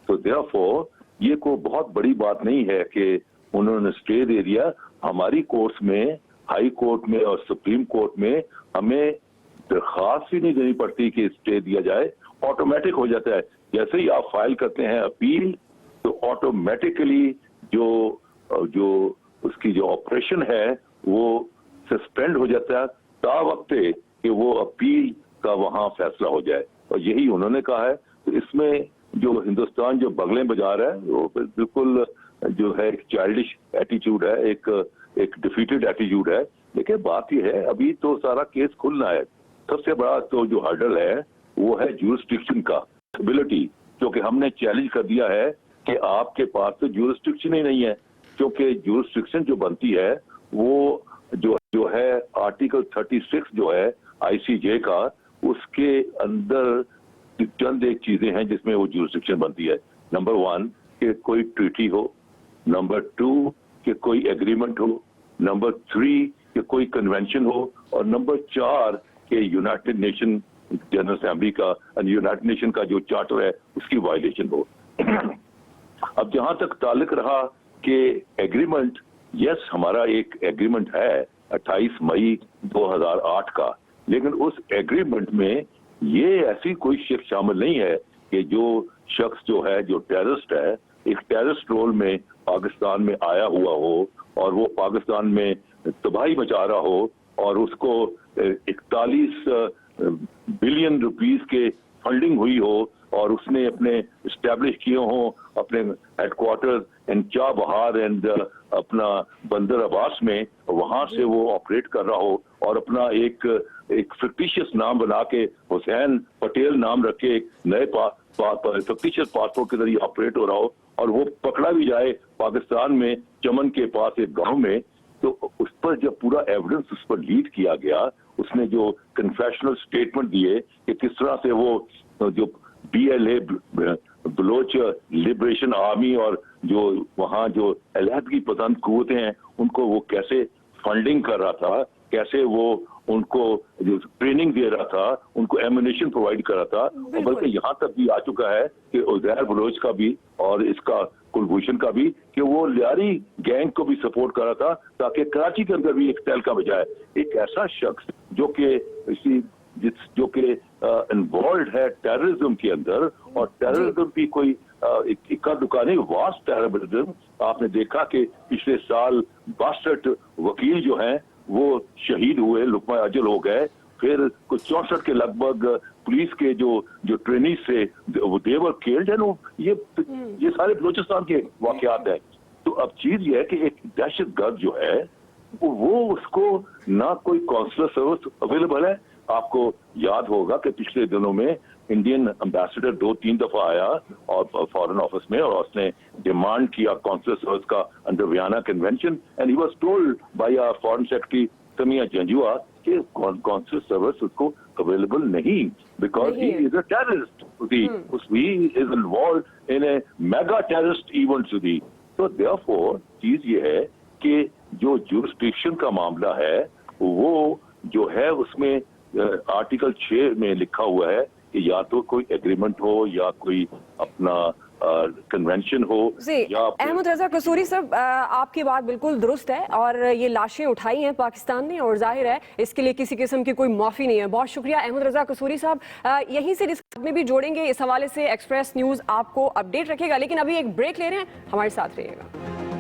तो देयरफॉर ये कोई बहुत बड़ी बात नहीं है कि उन्होंने स्टे दे दिया। हमारी कोर्ट्स में, हाई कोर्ट में और सुप्रीम कोर्ट में हमें दरखास्त ही नहीं देनी पड़ती कि स्टे दिया जाए, ऑटोमेटिक हो जाता है। जैसे ही आप फाइल करते हैं अपील तो ऑटोमेटिकली जो उसकी जो ऑपरेशन है वो सस्पेंड हो जाता है ता वक्त कि वो अपील का वहां फैसला हो जाए, और यही उन्होंने कहा है। तो इसमें जो हिंदुस्तान जो बगलें बजा रहा है वो बिल्कुल जो है एक चाइल्डिश एटीट्यूड है, एक डिफीटेड एटीट्यूड है। लेकिन बात यह है अभी तो सारा केस खुलना है। सबसे बड़ा तो जो हर्डल है वो है ज्यूरिसडिक्शन का एबिलिटी, क्योंकि हमने चैलेंज कर दिया है कि आपके पास तो ज्यूरिसडिक्शन ही नहीं है, क्योंकि ज्यूरिसडिक्शन जो बनती है वो जो है आर्टिकल 36 जो है आईसीजे का, उसके अंदर चंद एक चीजें हैं जिसमें वो ज्यूरिसडिक्शन बनती है। नंबर 1 कि कोई ट्रीटी हो, नंबर 2 कि कोई एग्रीमेंट हो, नंबर 3 कि कोई कन्वेंशन हो, और नंबर 4 कि यूनाइटेड नेशन जनरल असेंबली का, यूनाइटेड नेशन का जो चार्टर है उसकी वायलेशन हो। अब जहां तक ताल्लुक रहा कि एग्रीमेंट, यस हमारा एक एग्रीमेंट है 28 मई 2008 का, लेकिन उस एग्रीमेंट में ये ऐसी कोई शख्स शामिल नहीं है कि जो शख्स जो है जो टेररिस्ट है, एक टेररिस्ट रोल में पाकिस्तान में आया हुआ हो और वो पाकिस्तान में तबाही मचा रहा हो और उसको 41 बिलियन रुपीस के फंडिंग हुई हो और उसने अपने एस्टेब्लिश किए हों अपने हेडक्वार्टर इन चाबहार एंड अपना बंदर अब्बास में, वहां से वो ऑपरेट कर रहा हो और अपना एक फिक्टिशियस नाम बना के हुसैन पटेल नाम रखे एक नए फिक्टिशियस पासपोर्ट के जरिए ऑपरेट हो रहा हो और वो पकड़ा भी जाए पाकिस्तान में चमन के पास एक गांव में, तो उस पर जब पूरा एविडेंस उस पर लीड किया गया, उसने जो कन्फेशनल स्टेटमेंट दिए कि किस तरह से वो जो BLA बलोच लिबरेशन आर्मी और जो वहाँ जो अलहदगी पसंद कुव्वतें हैं उनको वो कैसे फंडिंग कर रहा था, कैसे वो उनको जो ट्रेनिंग दे रहा था, उनको एम्युनिशन प्रोवाइड कर रहा था, और बल्कि यहाँ तक भी आ चुका है कि उज़ैर बलोच का भी और इसका कुलभूषण का भी कि वो लियारी गैंग को भी सपोर्ट कर रहा था ताकि कराची के अंदर भी एक तहलका बजाए। एक ऐसा शख्स जो कि इन्वॉल्व है टेररिज्म के अंदर, और टेररिज्म भी कोई इक्का दुक्का नहीं, वास्ट टेररिज्म। आपने देखा कि पिछले साल 62 वकील जो हैं वो शहीद हुए, लुकमा अजल हो गए, फिर कुछ 64 के लगभग पुलिस के जो ट्रेनिंग से वो देवर खेल्ड है, ये सारे बलोचिस्तान के वाकयात हैं। तो अब चीज ये है कि एक दहशतगर्द जो है वो उसको ना कोई कॉन्सुलर सर्विस अवेलेबल है। आपको याद होगा कि पिछले दिनों में इंडियन एम्बेसडर 2-3 दफा आया और फॉरेन ऑफिस में, और उसने डिमांड किया कॉन्सुलर सर्विस का under Vienna convention, and he was told by our foreign secretary Samia Janjua कि कॉन्सुलर सर्विस उसको अवेलेबल नहीं, because he is a terrorist. he is involved in a mega terrorist event Sudhi. So therefore चीज ये है कि जो jurisdiction का मामला है वो जो है उसमें आर्टिकल 6 में लिखा हुआ है कि या तो कोई एग्रीमेंट हो या कोई अपना कन्वेंशन हो या अहमद रजा कसूरी साहब, आपकी बात बिल्कुल दुरुस्त है और ये लाशें उठाई हैं पाकिस्तान ने और जाहिर है इसके लिए किसी किस्म की कोई माफी नहीं है। बहुत शुक्रिया अहमद रजा कसूरी साहब। यहीं से इस में भी जोड़ेंगे, इस हवाले से एक्सप्रेस न्यूज आपको अपडेट रखेगा, लेकिन अभी एक ब्रेक ले रहे हैं, हमारे साथ रहिएगा।